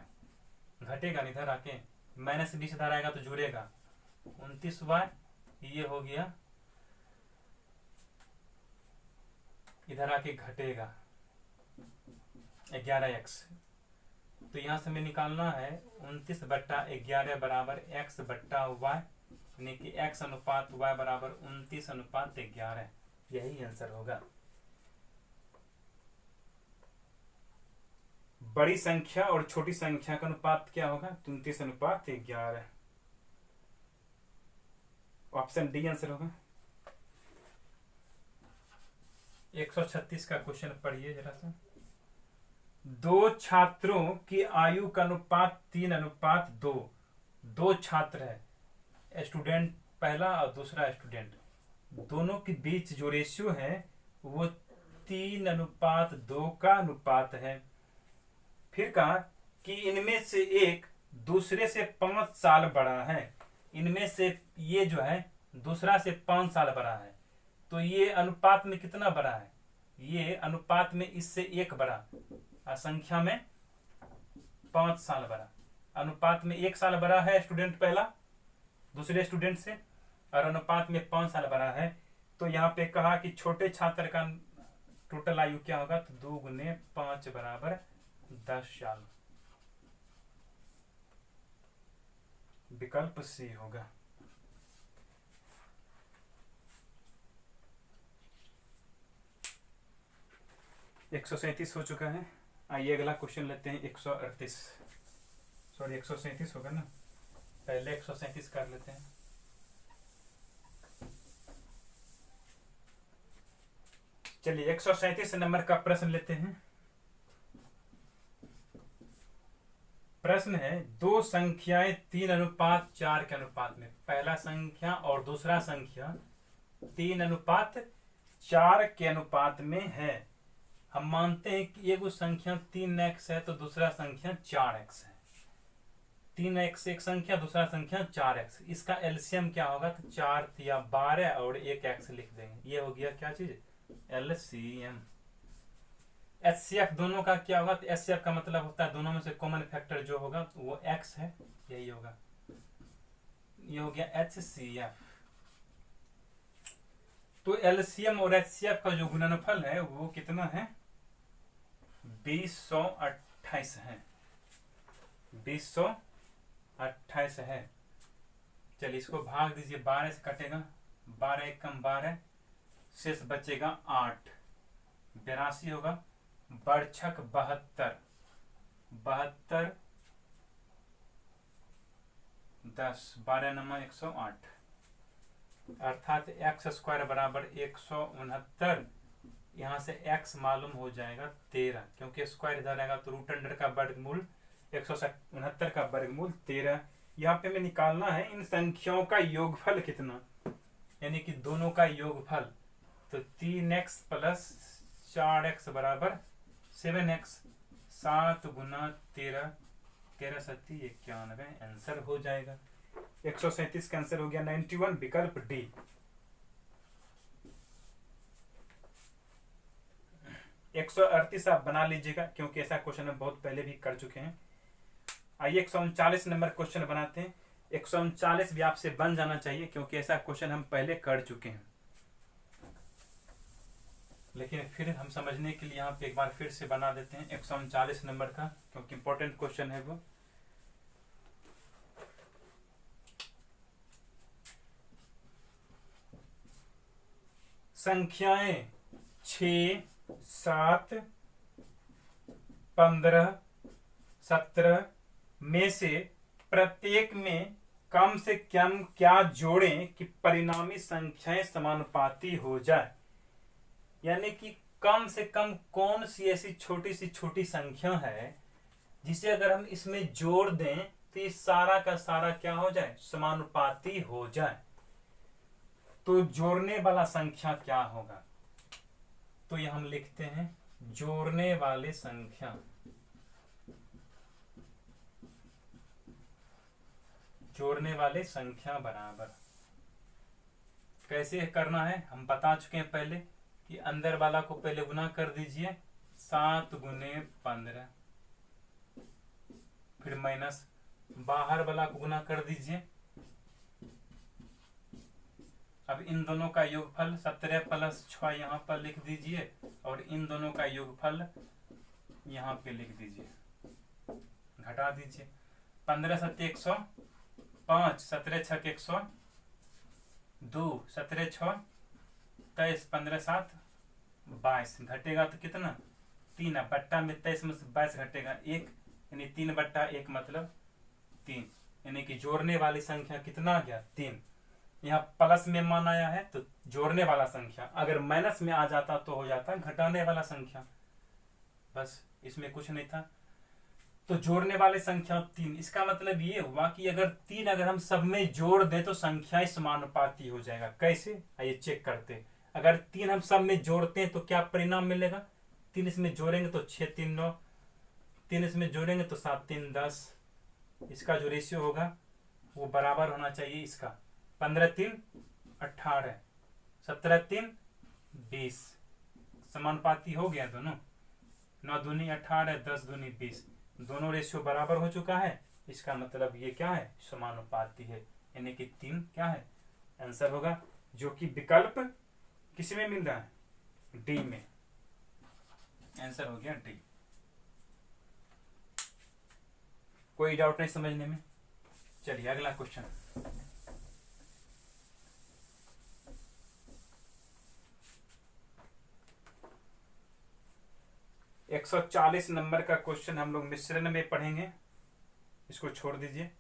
घटेगा, नहीं इधर आके माइनस 20 इधर आएगा तो जुड़ेगा, 29y। ये हो गया, इधर आके घटेगा 11x। तो यहां से हमें निकालना है 29/11 बराबर x बट्टा y, यानी कि x अनुपात y बराबर 29/11। यही आंसर होगा। बड़ी संख्या और छोटी संख्या का अनुपात क्या होगा? 29/11। ऑप्शन डी आंसर होगा। 136 का क्वेश्चन पढ़िए जरा सा। दो छात्रों की आयु का अनुपात 3:2। दो छात्र है, स्टूडेंट पहला और दूसरा स्टूडेंट, दोनों के बीच जो रेशियो है वो 3:2 का अनुपात है। फिर कहा कि इनमें से एक दूसरे से 5 साल बड़ा है। इनमें से ये जो है दूसरा से 5 साल बड़ा है, तो ये अनुपात में कितना बड़ा है? ये अनुपात में इससे एक बड़ा, संख्या में 5 साल बड़ा, अनुपात में 1 साल बड़ा है स्टूडेंट पहला दूसरे स्टूडेंट से, और अनुपात में 5 साल बड़ा है। तो यहाँ पे कहा कि छोटे छात्र का टोटल आयु क्या होगा? तो 2 गुने 5 बराबर 10 साल। विकल्प सी होगा। एक 137 हो चुका है। आइए अगला क्वेश्चन लेते हैं 138। सॉरी 137 होगा ना, पहले 137 कर लेते हैं। चलिए 137 नंबर का प्रश्न लेते हैं। प्रश्न है दो संख्याएं 3:4 के अनुपात में, पहला संख्या और दूसरा संख्या 3:4 के अनुपात में है। हम मानते हैं कि एक संख्या 3x है तो दूसरा संख्या 4x है। 3x एक संख्या, दूसरा संख्या 4x। इसका एलसीएम क्या होगा? तो 4 या 12 और एक x लिख देंगे। ये हो गया क्या चीज? एलसीएम। एचसीएफ दोनों का क्या होगा? तो एचसीएफ का मतलब होता है दोनों में से कॉमन फैक्टर जो होगा तो वो x है, यही होगा। ये हो गया एचसीएफ। तो एलसीएम और एचसीएफ का जो गुणनफल है वो कितना है? 2028 है। 2028 है। चलिए इसको भाग दीजिए, 12 से कटेगा, 12 एक कम 12, शेष बचेगा 8, 82 होगा। बरछक 72, 72 10, 12 नंबर 108, अर्थात x स्क्वायर बराबर 169। यहाँ से x मालूम हो जाएगा 13, क्योंकि स्क्वायर इधर आएगा तो रूट अंडर का वर्गमूल 169 का वर्गमूल 13। यहाँ पे हमें निकालना है इन संख्याओं का योगफल कितना, यानी कि दोनों का योगफल। तो 3x प्लस 4x बराबर 7x, 7 गुना 13, 13 सत्ती 91, आंसर हो जाएगा। 137 का आंसर हो गया 91, विकल्प डी। एक 138 आप बना लीजिएगा, क्योंकि ऐसा क्वेश्चन हम बहुत पहले भी कर चुके हैं। आइए 139 नंबर क्वेश्चन बनाते हैं। 139 भी आपसे बन जाना चाहिए, क्योंकि ऐसा क्वेश्चन हम पहले कर चुके हैं। लेकिन फिर हम समझने के लिए यहाँ पे एक बार फिर से बना देते हैं 139 नंबर का, क्योंकि इंपॉर्टेंट क्वेश्चन है वो। संख्याएं 6, 7, 15, 17 में से प्रत्येक में कम से कम क्या जोड़ें कि परिणामी संख्याएं समानुपाती हो जाए। यानी कि कम से कम कौन सी ऐसी छोटी संख्या है जिसे अगर हम इसमें जोड़ दें तो ये सारा का सारा क्या हो जाए? समानुपाती हो जाए। तो जोड़ने वाला संख्या क्या होगा? तो ये हम लिखते हैं जोड़ने वाले संख्या, जोड़ने वाले संख्या बराबर। कैसे करना है हम बता चुके हैं पहले कि अंदर वाला को पहले गुना कर दीजिए 7 गुने 15, फिर माइनस बाहर वाला को गुना कर दीजिए। अब इन दोनों का योगफल 17 प्लस 6 यहाँ पर लिख दीजिए और इन दोनों का योगफल यहाँ पे लिख दीजिए, घटा दीजिए। 15 7 105, 17 6 102, 17 6 23, 15 7 22, घटेगा तो कितना 3, बट्टा में 23 में 22 घटेगा 1, यानी 3/1 मतलब 3, यानी कि जोड़ने वाली संख्या कितना आ गया 3। यहाँ प्लस में मान आया है तो जोड़ने वाला संख्या, अगर माइनस में आ जाता तो हो जाता घटाने वाला संख्या, बस इसमें कुछ नहीं था। तो जोड़ने वाले संख्या 3, इसका मतलब ये हुआ कि अगर 3 अगर हम सब में जोड़ दें तो संख्याएं समानुपाती हो जाएगा। कैसे आइए चेक करते हैं। अगर 3 हम सब में जोड़ते हैं तो क्या परिणाम मिलेगा, 3 इसमें जोड़ेंगे तो 6 3 9, 3 इसमें जोड़ेंगे तो 7 3 10, इसका जो रेशियो होगा वो बराबर होना चाहिए इसका 15 3 18, 17 3 20, समानुपाती हो गया दोनों, 9 दूनी 18, 10 दूनी 20, दोनों रेशियो बराबर हो चुका है। इसका मतलब ये क्या है समानुपाती है, यानी कि 3 क्या है आंसर होगा, जो कि विकल्प किस में मिल रहा है डी में, आंसर हो गया डी। कोई डाउट नहीं समझने में। चलिए अगला क्वेश्चन। एक 140 नंबर का क्वेश्चन हम लोग मिश्रण में पढ़ेंगे, इसको छोड़ दीजिए।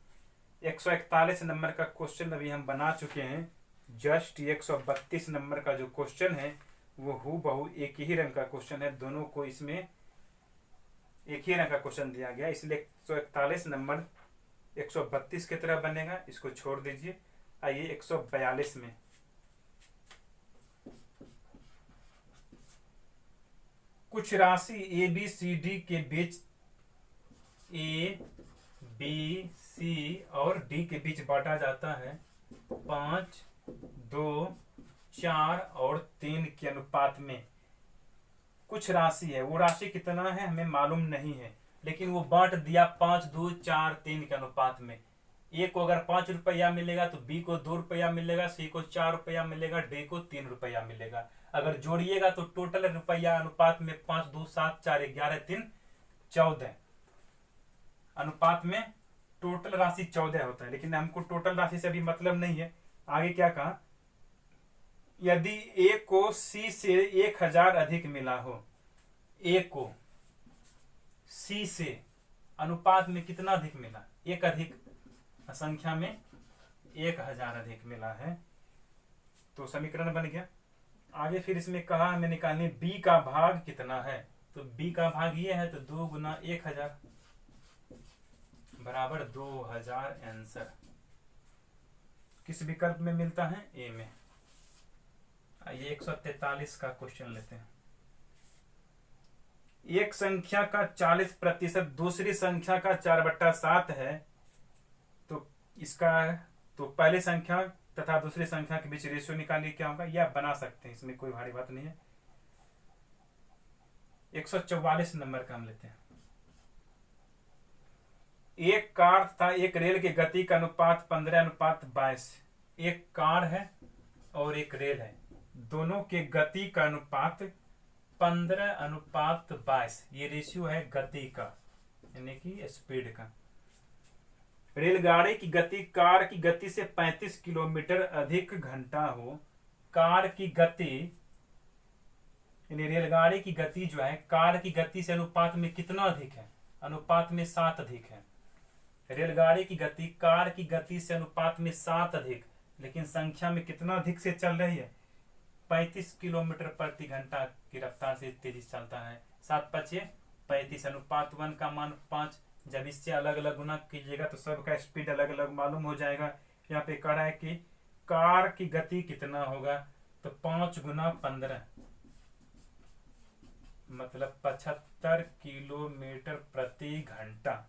141 नंबर का क्वेश्चन अभी हम बना चुके हैं। जस्ट 132 नंबर का जो क्वेश्चन है वो हूबहू एक ही रंग का क्वेश्चन है, दोनों को इसमें एक ही रंग का क्वेश्चन दिया गया, इसलिए 141 नंबर 132 की तरह बनेगा, इसको छोड़ दीजिए। आइए 142 में, कुछ राशि ए बी सी डी के बीच, ए बी सी और डी के बीच बांटा जाता है 5 2 4 और 3 के अनुपात में। कुछ राशि है, वो राशि कितना है हमें मालूम नहीं है, लेकिन वो बांट दिया 5 2 4 3 के अनुपात में। ए को अगर 5 रुपया मिलेगा तो बी को 2 रुपया मिलेगा, सी को 4 रुपया मिलेगा, डी को 3 रुपया मिलेगा। अगर जोड़िएगा तो टोटल रुपया अनुपात में 5 2 7 4 11 3 14 अनुपात में टोटल राशि 14 होता है, लेकिन हमको टोटल राशि से अभी मतलब नहीं है। आगे क्या कहा, यदि ए को सी से 1000 अधिक मिला हो, ए को सी से अनुपात में कितना अधिक मिला, एक अधिक संख्या में 1000 अधिक मिला है, तो समीकरण बन गया। आगे फिर इसमें कहा हमें निकालने बी का भाग कितना है, तो बी का भाग ये है तो 2 गुना 1000 बराबर 2000, आंसर किस विकल्प में मिलता है ए में। आइए 143 का क्वेश्चन लेते हैं। एक संख्या का 40% दूसरी संख्या का 4/7 है, तो इसका तो पहली संख्या तथा दूसरी संख्या के बीच रेशियो निकालिए क्या होगा, या बना सकते हैं, इसमें कोई भारी बात नहीं है। 144 नंबर का हम लेते हैं। एक कार तथा एक रेल की गति का अनुपात 15:22। एक कार है और एक रेल है, दोनों के गति का अनुपात 15:22, ये रेशियो है गति का, यानी कि स्पीड का। रेलगाड़ी की गति कार की गति से 35 किलोमीटर अधिक घंटा हो। कार की गति यानी रेलगाड़ी की गति जो है कार की गति से अनुपात में कितना अधिक है, अनुपात में 7 अधिक है। रेलगाड़ी की गति कार की गति से अनुपात में 7 अधिक, लेकिन संख्या में कितना अधिक से चल रही है, 35 किलोमीटर प्रति घंटा की रफ्तार से तेजी से चलता है। 7 5 35, अनुपात 1 का मान 5। जब इससे अलग अलग गुना कीजिएगा तो सबका स्पीड अलग अलग मालूम हो जाएगा। यहाँ पे कह रहा है कि कार की गति कितना होगा, तो 5 गुना 15 मतलब 75 किलोमीटर प्रति घंटा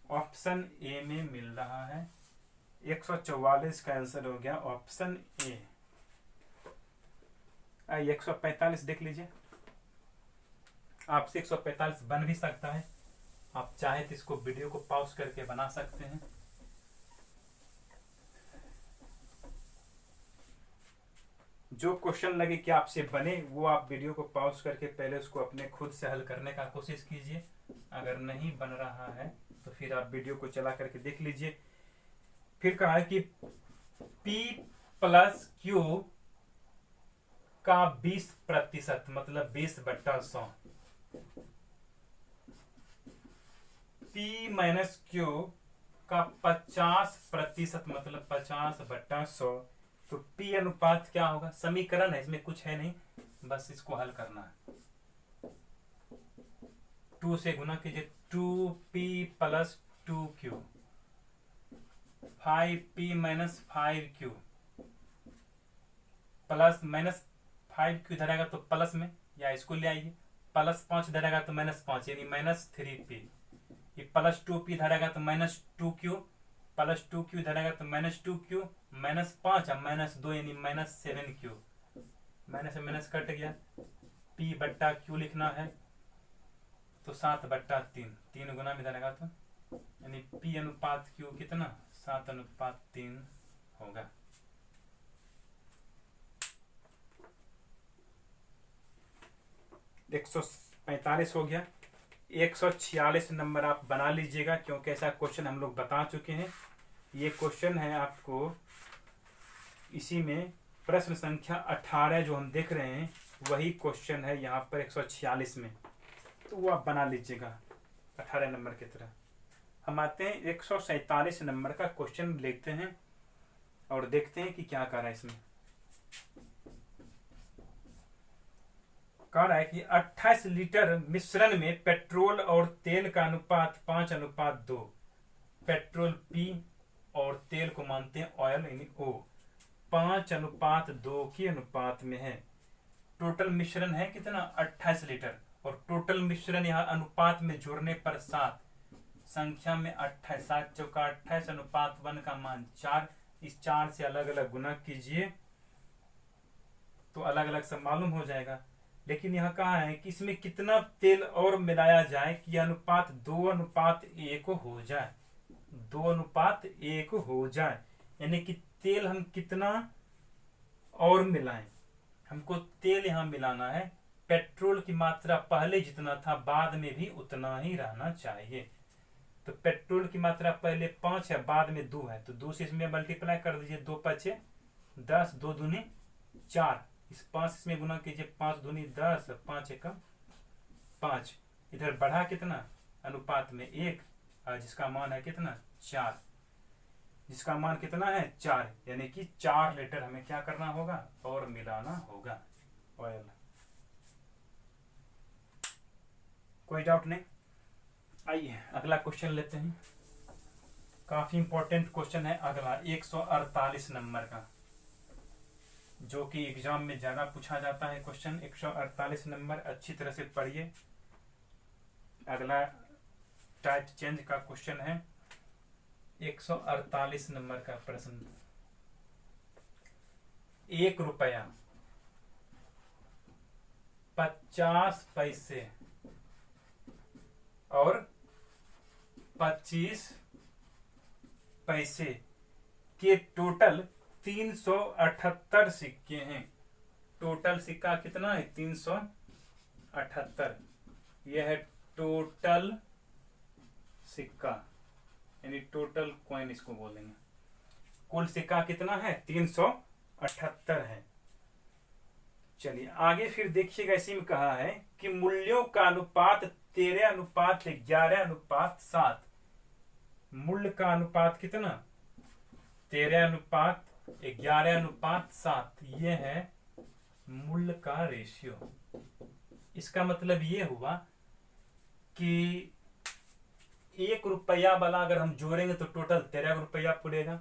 ऑप्शन ए में मिल रहा है। 144 का आंसर हो गया ऑप्शन ए। 145 देख लीजिए, आपसे 145 बन भी सकता है, आप चाहे तो इसको वीडियो को पॉज करके बना सकते हैं। जो क्वेश्चन लगे कि आपसे बने वो आप वीडियो को पॉज करके पहले उसको अपने खुद से हल करने का कोशिश कीजिए। अगर नहीं बन रहा है तो फिर आप वीडियो को चला करके देख लीजिए। फिर कहा है कि P प्लस Q का 20% मतलब 20/100, P माइनस Q का 50% मतलब 50/100, तो P अनुपात क्या होगा? समीकरण है, इसमें कुछ है नहीं, बस इसको हल करना है। 2 से गुना कीजिए, 2P plus 2Q, 5P minus 5Q plus minus 5Q इधर आएगा तो प्लस में, या इसको ले आइए, प्लस 5 इधर आएगा तो -5 यानी -3P, ये प्लस 2P इधर आएगा तो -2Q, प्लस 2Q इधर आएगा तो -2Q, -5 और -2 यानी -7Q, माइनस से माइनस कट गया। P बट्टा Q लिखना है तो 7/3, 3 गुना में इधर आएगा तो यानी P अनुपात Q कितना? 7/3 होगा। एक 145 हो गया। 146 नंबर आप बना लीजिएगा, क्योंकि ऐसा क्वेश्चन हम लोग बता चुके हैं। ये क्वेश्चन है आपको इसी में प्रश्न संख्या 18 जो हम देख रहे हैं वही क्वेश्चन है यहाँ पर 146 में, तो वो आप बना लीजिएगा 18 नंबर की तरह। हम आते हैं 147 नंबर का क्वेश्चन लेते हैं और देखते हैं कि क्या कह रहा है इसमें। कह रहा है कि 28 लीटर मिश्रण में पेट्रोल और तेल का अनुपात 5:2, पेट्रोल P और तेल को मानते हैं ऑयल यानी O, 5:2 के अनुपात में है। टोटल मिश्रण है कितना? 28 लीटर, और टोटल मिश्रण यहाँ अनुपात में जोड़ने पर 7, संख्या में 28, 7 चौका 28, अनुपात 1 का मान 4, इस 4 से अलग अलग गुना कीजिए तो अलग अलग सब मालूम हो जाएगा। लेकिन यहाँ कहा है कि इसमें कितना तेल और मिलाया जाए कि अनुपात 2:1 हो जाए, 2:1 हो जाए, यानी कि तेल हम कितना और मिलाएं। हमको तेल यहाँ मिलाना है, पेट्रोल की मात्रा पहले जितना था बाद में भी उतना ही रहना चाहिए। तो पेट्रोल की मात्रा पहले 5 है, बाद में 2 है, तो 2 से इसमें मल्टीप्लाई कर दीजिए, 2 5 10, 2 दूनी 4, इस 5 इसमें गुना कीजिए, 5 दूनी 10, 5 एकम 5, इधर बढ़ा कितना? अनुपात में 1, जिसका मान है कितना? 4, जिसका मान कितना है? 4, यानी कि 4 लीटर हमें क्या करना होगा? और मिलाना होगा ऑयल। कोई डाउट नहीं? आइए अगला क्वेश्चन लेते हैं। काफी इंपॉर्टेंट क्वेश्चन है अगला 148 नंबर का, जो कि एग्जाम में ज्यादा पूछा जाता है क्वेश्चन। 148 नंबर अच्छी तरह से पढ़िए। अगला टाइप चेंज का क्वेश्चन है 148 नंबर का प्रश्न। 1 रुपया 50 पैसे और 25 पैसे के टोटल 378 सिक्के हैं। टोटल सिक्का कितना है? 378। यह है टोटल सिक्का, यानी टोटल कॉइन इसको बोलेंगे। कुल सिक्का कितना है? 378 है। चलिए आगे फिर देखिएगा, इसी में कहा है कि मूल्यों का अनुपात 13:11:7। मूल्य का अनुपात कितना? 13:11:7। ये है मूल्य का रेशियो। इसका मतलब ये हुआ कि 1 रुपया वाला अगर हम जोड़ेंगे तो टोटल 13 रुपया पड़ेगा।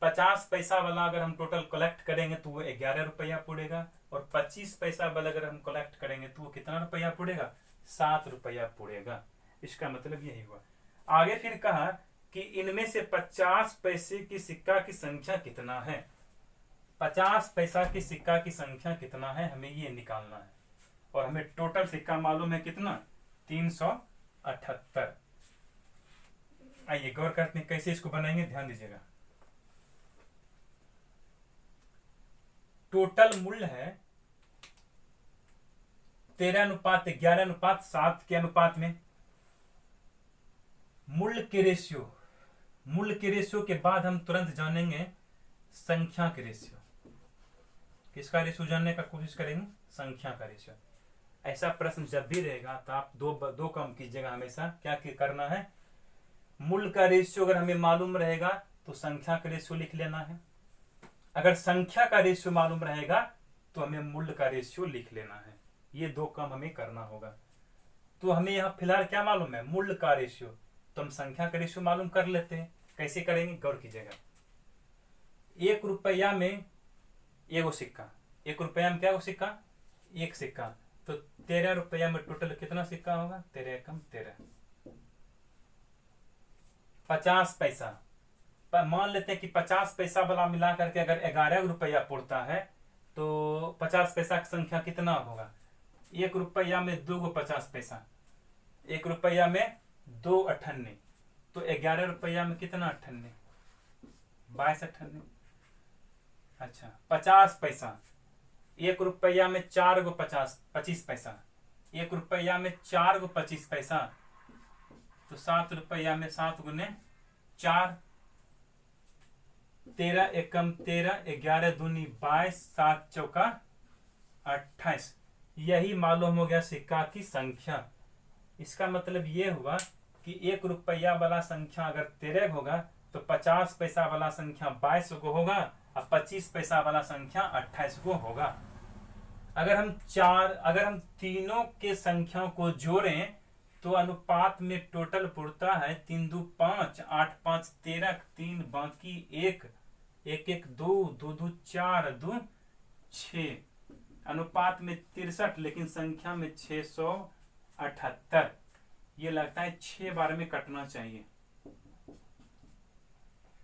50 पैसा वाला अगर हम टोटल कलेक्ट करेंगे तो वो 11 रुपया पड़ेगा। और 25 पैसा बल अगर हम कलेक्ट करेंगे तो वो कितना रुपया पड़ेगा, 7 रुपया पड़ेगा। इसका मतलब यही हुआ। आगे फिर कहा कि इनमें से 50 पैसे की सिक्का की संख्या कितना है। 50 पैसा की सिक्का की संख्या कितना है, हमें ये निकालना है। और हमें टोटल सिक्का मालूम है कितना, 378। आइए गौर करते हैं कैसे इसको बनाएंगे, ध्यान दीजिएगा। टोटल मूल्य है 13:11:7 के अनुपात में। मूल्य के रेशियो के बाद हम तुरंत जानेंगे संख्या के रेशियो। किसका रेशियो जानने का कोशिश करेंगे, संख्या का रेशियो। ऐसा प्रश्न जब भी रहेगा तो आप दो काम कीजिएगा हमेशा। क्या करना है, मूल्य का रेशियो अगर हमें मालूम रहेगा तो संख्या का रेशियो लिख लेना है। अगर संख्या का रेशियो मालूम रहेगा तो हमें मूल्य का रेशियो लिख लेना है। ये दो काम हमें करना होगा। तो हमें यहाँ फिलहाल क्या मालूम है, मूल्य का रेशियो, तो हम संख्या का रेशियो मालूम कर लेते हैं। कैसे करेंगे, गौर कीजिएगा। 1 रुपया में एगो सिक्का, 1 रुपया में क्या हो सिक्का, एक सिक्का। तो 13 रुपया में टोटल कितना सिक्का होगा, 13 एकम 13। 50 पैसा, मान लेते हैं कि 50 पैसा वाला मिला करके अगर 11 रुपया पड़ता है तो 50 पैसा की संख्या कितना होगा, 1 रुपया में 2 गो 50 पैसा, 1 रुपया में 2 अठन्नी, तो 11 रुपया में कितना अठन्नी, 22 अठन्नी। अच्छा 50 पैसा, 1 रुपया में 4 गो 25 पैसा, 1 रुपया में 4 गो 25 पैसा, तो 7 रुपया में 7 गुने 4, 13 एकम 13, 11 दूनी 22, 7 चौका 28। यही मालूम हो गया सिक्का की संख्या। इसका मतलब ये हुआ कि 1 रुपया वाला संख्या अगर 13 होगा तो 50 पैसा वाला संख्या 22 को होगा और 25 पैसा वाला संख्या 28 को होगा। अगर हम तीनों के संख्याओं को जोड़ें तो अनुपात में टोटल पड़ता है 3 2 5, 8 5 13, 3 बाकी 1, 1 1 2, 2 2 4, 2 6, अनुपात में 63, लेकिन संख्या में 678। ये लगता है 6 बार में कटना चाहिए,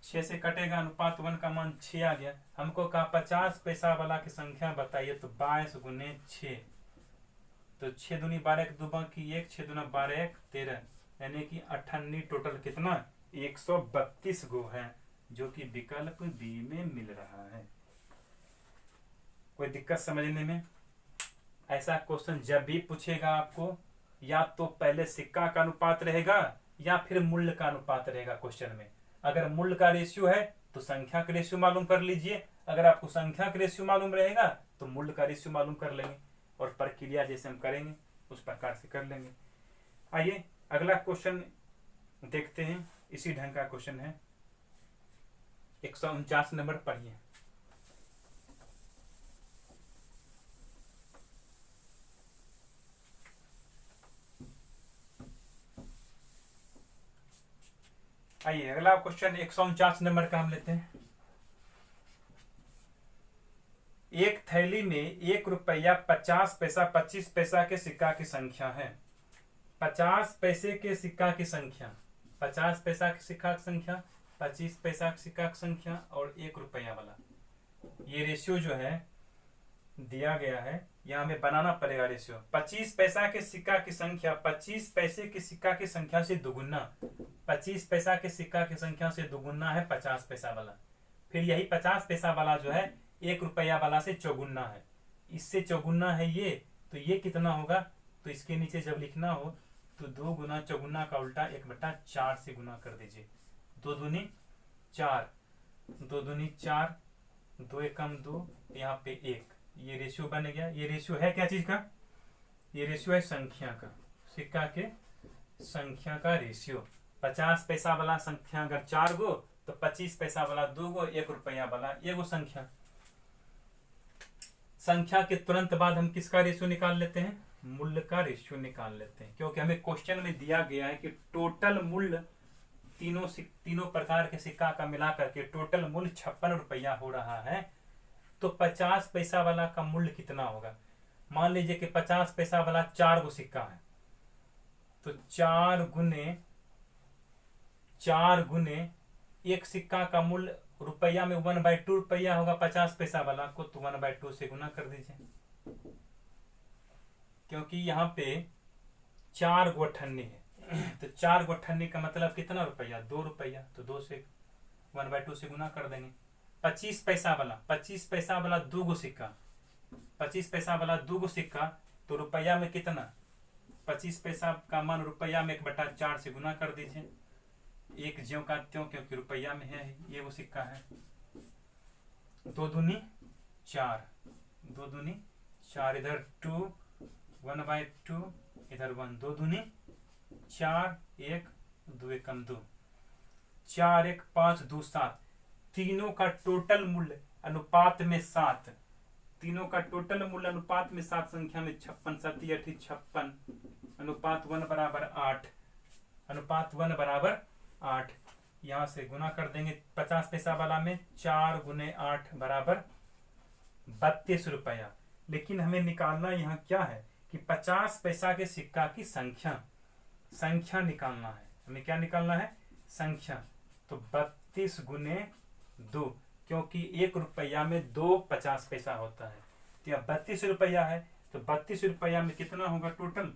6 से कटेगा, अनुपात 1 का मान 6 आ गया। हमको कहा 50 पैसा वाला की संख्या बताइए, तो 22 गुने 6, तो 6 दूनी 12, 2 बाकी 1, 6 दूना 12, 13, यानी कि 98 टोटल कितना 132 गो है, जो कि विकल्प बी में मिल रहा है। कोई दिक्कत समझने में? ऐसा क्वेश्चन जब भी पूछेगा आपको, या तो पहले सिक्का का अनुपात रहेगा या फिर मूल्य का अनुपात रहेगा क्वेश्चन में। अगर मूल्य का रेशियो है तो संख्या का रेशियो मालूम कर लीजिए, अगर आपको संख्या का रेशियो मालूम रहेगा तो मूल्य का रेशियो मालूम कर लेंगे, और प्रक्रिया जैसे हम करेंगे उस प्रकार से कर लेंगे। आइए अगला क्वेश्चन देखते हैं। इसी ढंग का क्वेश्चन है, 149 नंबर पढ़िए। आइए अगला क्वेश्चन 149 नंबर का हम लेते हैं। एक थैली में 1 रुपया 50 पैसा 25 पैसा के सिक्का की संख्या है। 50 पैसे के सिक्का की संख्या, 50 पैसा के सिक्का की संख्या, 25 पैसा के सिक्का की संख्या और 1 रुपया वाला। ये रेशियो जो है दिया गया है, यहाँ हमें बनाना पड़ेगा रेशियो। 25 पैसा के सिक्का की संख्या 25 पैसे के सिक्का की संख्या से दुगुना, 25 पैसा के सिक्का की संख्या से दुगुना है 50 पैसा वाला। फिर यही 50 पैसा वाला जो है 1 रुपया वाला से चौगुना है, इससे चौगुना है ये, तो ये कितना होगा, तो इसके नीचे जब लिखना हो तो 2 गुना चौगुना का उल्टा 1/4 से गुना कर दीजिए। 2 दूनी 4, 2 दूनी 4, 2 एकम 2, यहाँ पे 1, ये रेशियो बन गया। ये रेशियो है क्या चीज का, ये रेशियो है संख्या का, सिक्का के संख्या का रेशियो। 50 पैसा वाला संख्या अगर 4 गो तो 25 पैसा वाला 2 गो, 1 रुपया वाला 1 गो संख्या। संख्या के तुरंत बाद हम किसका रेशियो निकाल लेते हैं, मूल्य का रेशियो निकाल लेते हैं, क्योंकि हमें क्वेश्चन में दिया गया है कि टोटल मूल्य तीनों प्रकार के सिक्का का मिला करके टोटल मूल्य 56 रुपया हो रहा है। तो 50 पैसा वाला का मूल्य कितना होगा। मान लीजिए कि 50 पैसा वाला 4 गो सिक्का है, तो 4 गुने एक सिक्का का मूल्य रुपया में 1/2 रुपया होगा 50 पैसा वाला को, तो 1/2 से गुना कर दीजिए, क्योंकि यहाँ पे 4 गो अठन्नी है। तो 4 गो अठन्नी का मतलब कितना रुपया, 2 रुपया, तो 2 से 1/2 से गुना कर देंगे। 25 पैसा वाला 2 गो सिक्का, 25 पैसा वाला 2 गो सिक्का, तो रुपया में कितना, 25 पैसा का मान रुपया में 1/4 से गुना कर दीजिए, एक ज्यों का त्यों, क्योंकि रुपया में है ये वो सिक्का है। 2 दूनी 4, 2 दूनी 4, इधर 2, 1/2, इधर 1, 2 दूनी 4, 1, 2 एकम 2, 4 1 5 2 7, तीनों का टोटल मूल्य अनुपात में 7, तीनों का टोटल मूल्य अनुपात में 7 संख्या में 56, 7 8 56, अनुपात 1 बराबर 8, अनुपात 1 बराबर 8। यहां से गुना कर देंगे 50 पैसा वाला में, 4 गुने 8 बराबर 32 रुपया। लेकिन हमें निकालना यहाँ क्या है कि 50 पैसा के सिक्का की संख्या निकालना है। हमें क्या निकालना है, संख्या। तो 32 गुने 2, क्योंकि 1 रुपया में 2 50 पैसा होता है, तो यह 32 रुपया है, तो 32 रुपया में कितना होगा टोटल,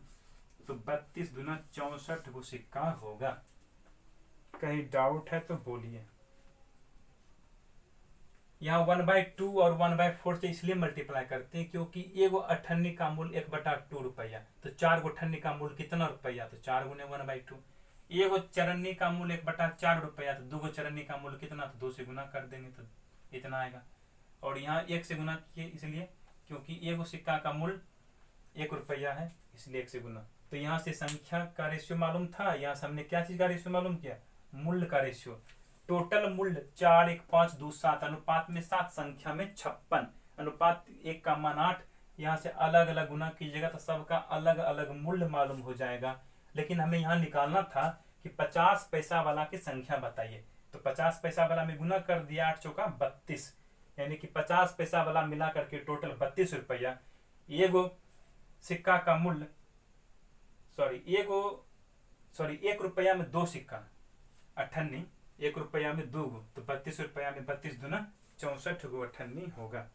तो 32 दूना 64 गो सिक्का होगा। कहीं डाउट है तो बोलिए। यहाँ 1/2 और 1/4 से इसलिए मल्टीप्लाई करते हैं क्योंकि एगो अठन्नी का मूल्य 1/2 रुपया, तो 4 गो अठन्नी का मूल्य कितना रुपया, तो 4 गुने 1/2। एगो चरन्नी का मूल्य 1/4 रुपया, तो 2 गो चरन्नी का मूल्य कितना, तो 2 से गुना कर देंगे तो इतना आएगा। और यहाँ 1 से गुना किए इसलिए क्योंकि एगो सिक्का का मूल्य 1 रुपया है, इसलिए 1 से गुना। तो यहाँ से संख्या का रेशियो मालूम था, यहाँ से हमने क्या चीज का रेशियो मालूम किया, मूल्य का रेशियो। टोटल मूल्य 4 1 5 2 7, अनुपात में 7, संख्या में 56, अनुपात 1 का मान 8। यहाँ से अलग अलग गुना कीजिएगा तो सबका अलग अलग मूल्य मालूम हो जाएगा। लेकिन हमें यहाँ निकालना था कि 50 पैसा वाला की संख्या बताइए, तो 50 पैसा वाला में गुना कर दिया, 8 चौका 32, यानी कि 50 पैसा वाला मिला करके टोटल 32 रुपया। एगो सिक्का का मूल्य एक रुपया में 2 सिक्का अठन्नी, 1 रुपया में 2 गो, तो 32 रुपया में 32 दूना 64 गो अठन्नी होगा।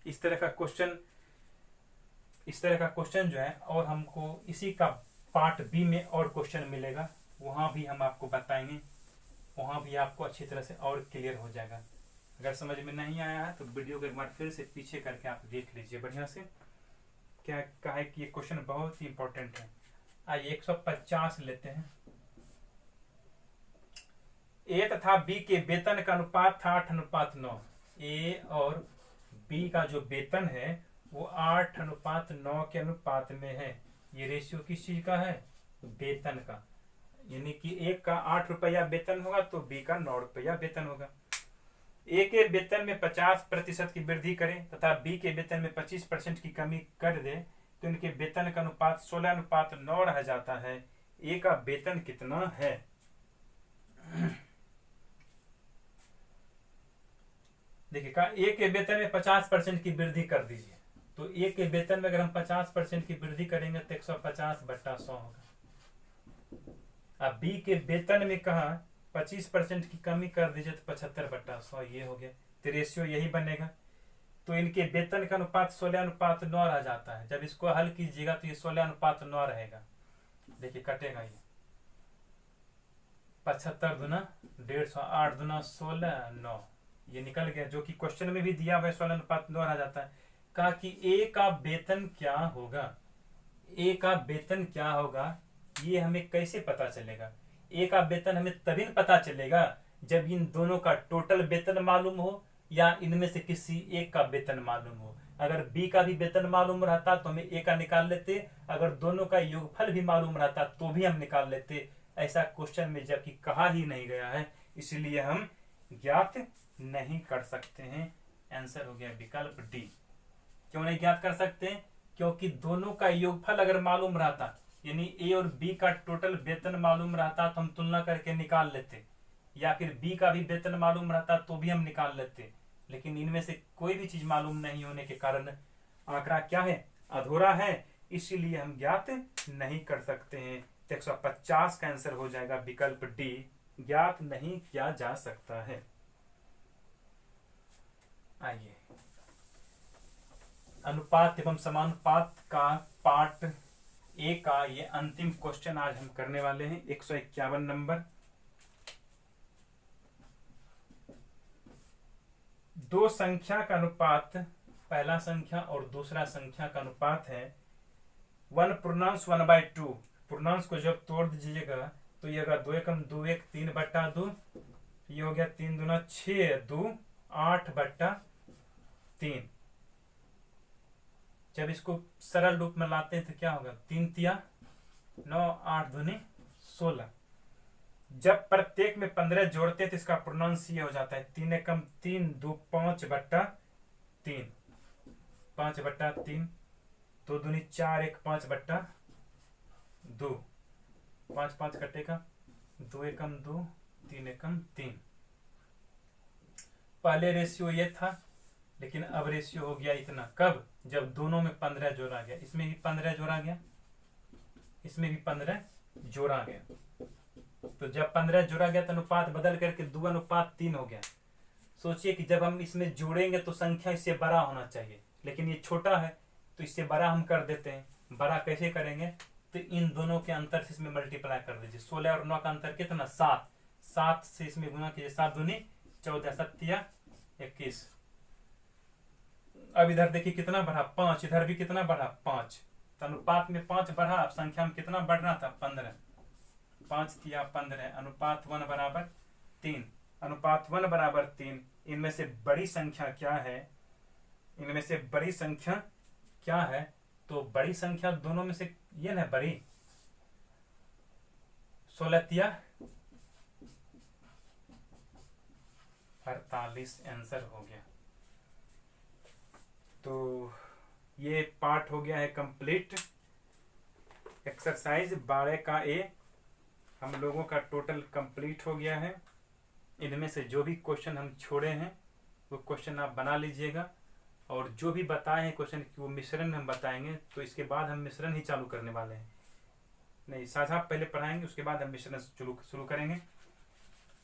इस तरह का क्वेश्चन जो है, और हमको इसी का पार्ट बी में और क्वेश्चन मिलेगा, वहां भी हम आपको बताएंगे, वहां भी आपको अच्छी तरह से और क्लियर हो जाएगा। अगर समझ में नहीं आया है तो वीडियो को एक बार फिर से पीछे करके आप देख लीजिए बढ़िया से। क्या कहा है कि ये क्वेश्चन बहुत ही इंपॉर्टेंट है। आइए 150 लेते हैं। ए तथा बी के वेतन का अनुपात था 8:9। ए और बी का जो वेतन है वो 8:9 के अनुपात में है। ये रेशियो किस चीज का है, वेतन का, यानी कि एक का 8 रुपया वेतन होगा तो बी का 9 रुपया वेतन होगा। ए के वेतन में 50% की वृद्धि करें तथा बी के वेतन में 25% की कमी कर दे तो इनके वेतन का अनुपात 16:9 रह जाता है। ए का वेतन कितना है, देखिएगा, ए के वेतन में 50% की वृद्धि कर दीजिए, तो ए के वेतन में अगर हम 50% की वृद्धि करेंगे तो 150/100 होगा। अब बी के वेतन में कहा 25% की कमी कर दीजिए तो 75/100, ये हो गया। तो रेशियो यही बनेगा। तो इनके वेतन का अनुपात 16:9 रह जाता है। जब इसको हल कीजिएगा तो ये 16:9 रहेगा। देखिए कटेगा ये 75 दूना 150, 8 दूना 16, 9, ये निकल गया, जो कि क्वेश्चन में भी दिया हुआ 16:9 आ जाता है। कहा कि ए का वेतन क्या होगा, ए का वेतन क्या होगा, ये हमें कैसे पता चलेगा। ए का वेतन हमें तभी पता चलेगा जब इन दोनों का टोटल वेतन मालूम हो या इनमें से किसी एक का वेतन मालूम हो। अगर बी का भी वेतन मालूम रहता तो हमें ए का निकाल लेते, अगर दोनों का योगफल भी मालूम रहता तो भी हम निकाल लेते। ऐसा क्वेश्चन में जबकि कहा ही नहीं गया है, इसलिए हम ज्ञात नहीं कर सकते हैं। आंसर हो गया विकल्प डी। क्यों नहीं ज्ञात कर सकते, क्योंकि दोनों का योगफल अगर मालूम रहता, यानी ए और बी का टोटल वेतन मालूम रहता तो हम तुलना करके निकाल लेते, या फिर बी का भी वेतन मालूम रहता तो भी हम निकाल लेते। लेकिन इनमें से कोई भी चीज मालूम नहीं होने के कारण आंकड़ा क्या है, अधूरा है, इसीलिए हम ज्ञात नहीं कर सकते हैं। तो 150 का आंसर हो जाएगा विकल्प डी, ज्ञात नहीं किया जा सकता है। आइए अनुपात एवं समानुपात का पार्ट ए का ये अंतिम क्वेश्चन आज हम करने वाले हैं। 151 नंबर। दो संख्या का अनुपात, पहला संख्या और दूसरा संख्या का अनुपात है 1/1/2। पूर्णांश को जब तोड़ दीजिएगा तो ये होगा 2 एकम 2 1 3/2, ये हो गया 3 दूना 6 2 8/3। जब इसको सरल रूप में लाते हैं तो क्या होगा, 3 तिया 9 8 दूनी 16। जब प्रत्येक में 15 जोड़ते हैं तो इसका पूर्णांश ये हो जाता है 3 एकम 3 2 5/3, 5/3, 2 दूनी 4 1 5/2, 5 5 कटेगा, 2 एकम 2 3 एकम 3। पहले रेशियो ये था, लेकिन अब रेशियो हो गया इतना। कब, जब दोनों में 15 जोड़ा गया, इसमें भी 15 जोड़ा गया, इसमें भी 15 जोड़ा गया। तो जब 15 जोड़ा गया तो अनुपात बदल करके 2:3 हो गया। सोचिए कि जब हम इसमें जोड़ेंगे तो संख्या इससे बड़ा होना चाहिए, लेकिन ये छोटा है तो इससे बड़ा हम कर देते हैं। बड़ा कैसे करेंगे, तो इन दोनों के अंतर से इसमें मल्टीप्लाई कर दीजिए। 16 और 9 का अंतर कितना, 7, 7 से इसमें गुना कीजिए, 7 दूनी 14 7 21। अब इधर देखिए कितना बढ़ा, 5, इधर भी कितना बढ़ा, 5। तो अनुपात में 5 बढ़ा, अब संख्या में कितना बढ़ रहा था, 15। 5 तिया 15, अनुपात 1/3। अनुपात 1/3। इनमें से बड़ी संख्या क्या है, इनमें से बड़ी संख्या क्या है, तो बड़ी संख्या दोनों में से ये ना बड़ी, 16 तिया 48 आंसर हो गया। तो ये पार्ट हो गया है कंप्लीट। एक्सरसाइज 12 का ए हम लोगों का टोटल कंप्लीट हो गया है। इनमें से जो भी क्वेश्चन हम छोड़े हैं वो क्वेश्चन आप बना लीजिएगा, और जो भी बताए हैं क्वेश्चन की वो मिश्रण में हम बताएंगे। तो इसके बाद हम मिश्रण ही चालू करने वाले हैं, नहीं साझा पहले पढ़ाएंगे, उसके बाद हम मिश्रण शुरू करेंगे।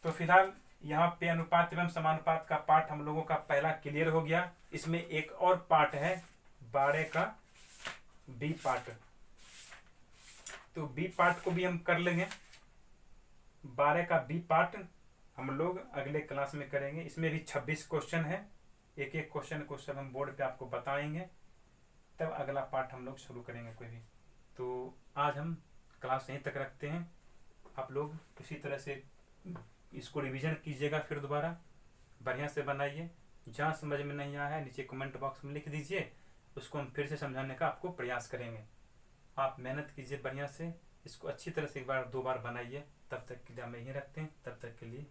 तो फिलहाल यहाँ पे अनुपात एवं समानुपात का पार्ट हम लोगों का पहला क्लियर हो गया। इसमें एक और पार्ट है 12 का बी पार्ट, तो बी पार्ट को भी हम कर लेंगे। 12 का बी पार्ट हम लोग अगले क्लास में करेंगे। इसमें भी 26 क्वेश्चन है, एक एक क्वेश्चन को सब हम बोर्ड पे आपको बताएंगे, तब अगला पार्ट हम लोग शुरू करेंगे कोई भी। तो आज हम क्लास यहीं तक रखते हैं। आप लोग इसी तरह से इसको रिवीजन कीजिएगा, फिर दोबारा बढ़िया से बनाइए। जहाँ समझ में नहीं आया है नीचे कमेंट बॉक्स में लिख दीजिए, उसको हम फिर से समझाने का आपको प्रयास करेंगे। आप मेहनत कीजिए बढ़िया से, इसको अच्छी तरह से एक बार 2 बार बनाइए। तब तक के लिए हम यहीं रखते हैं, तब तक के लिए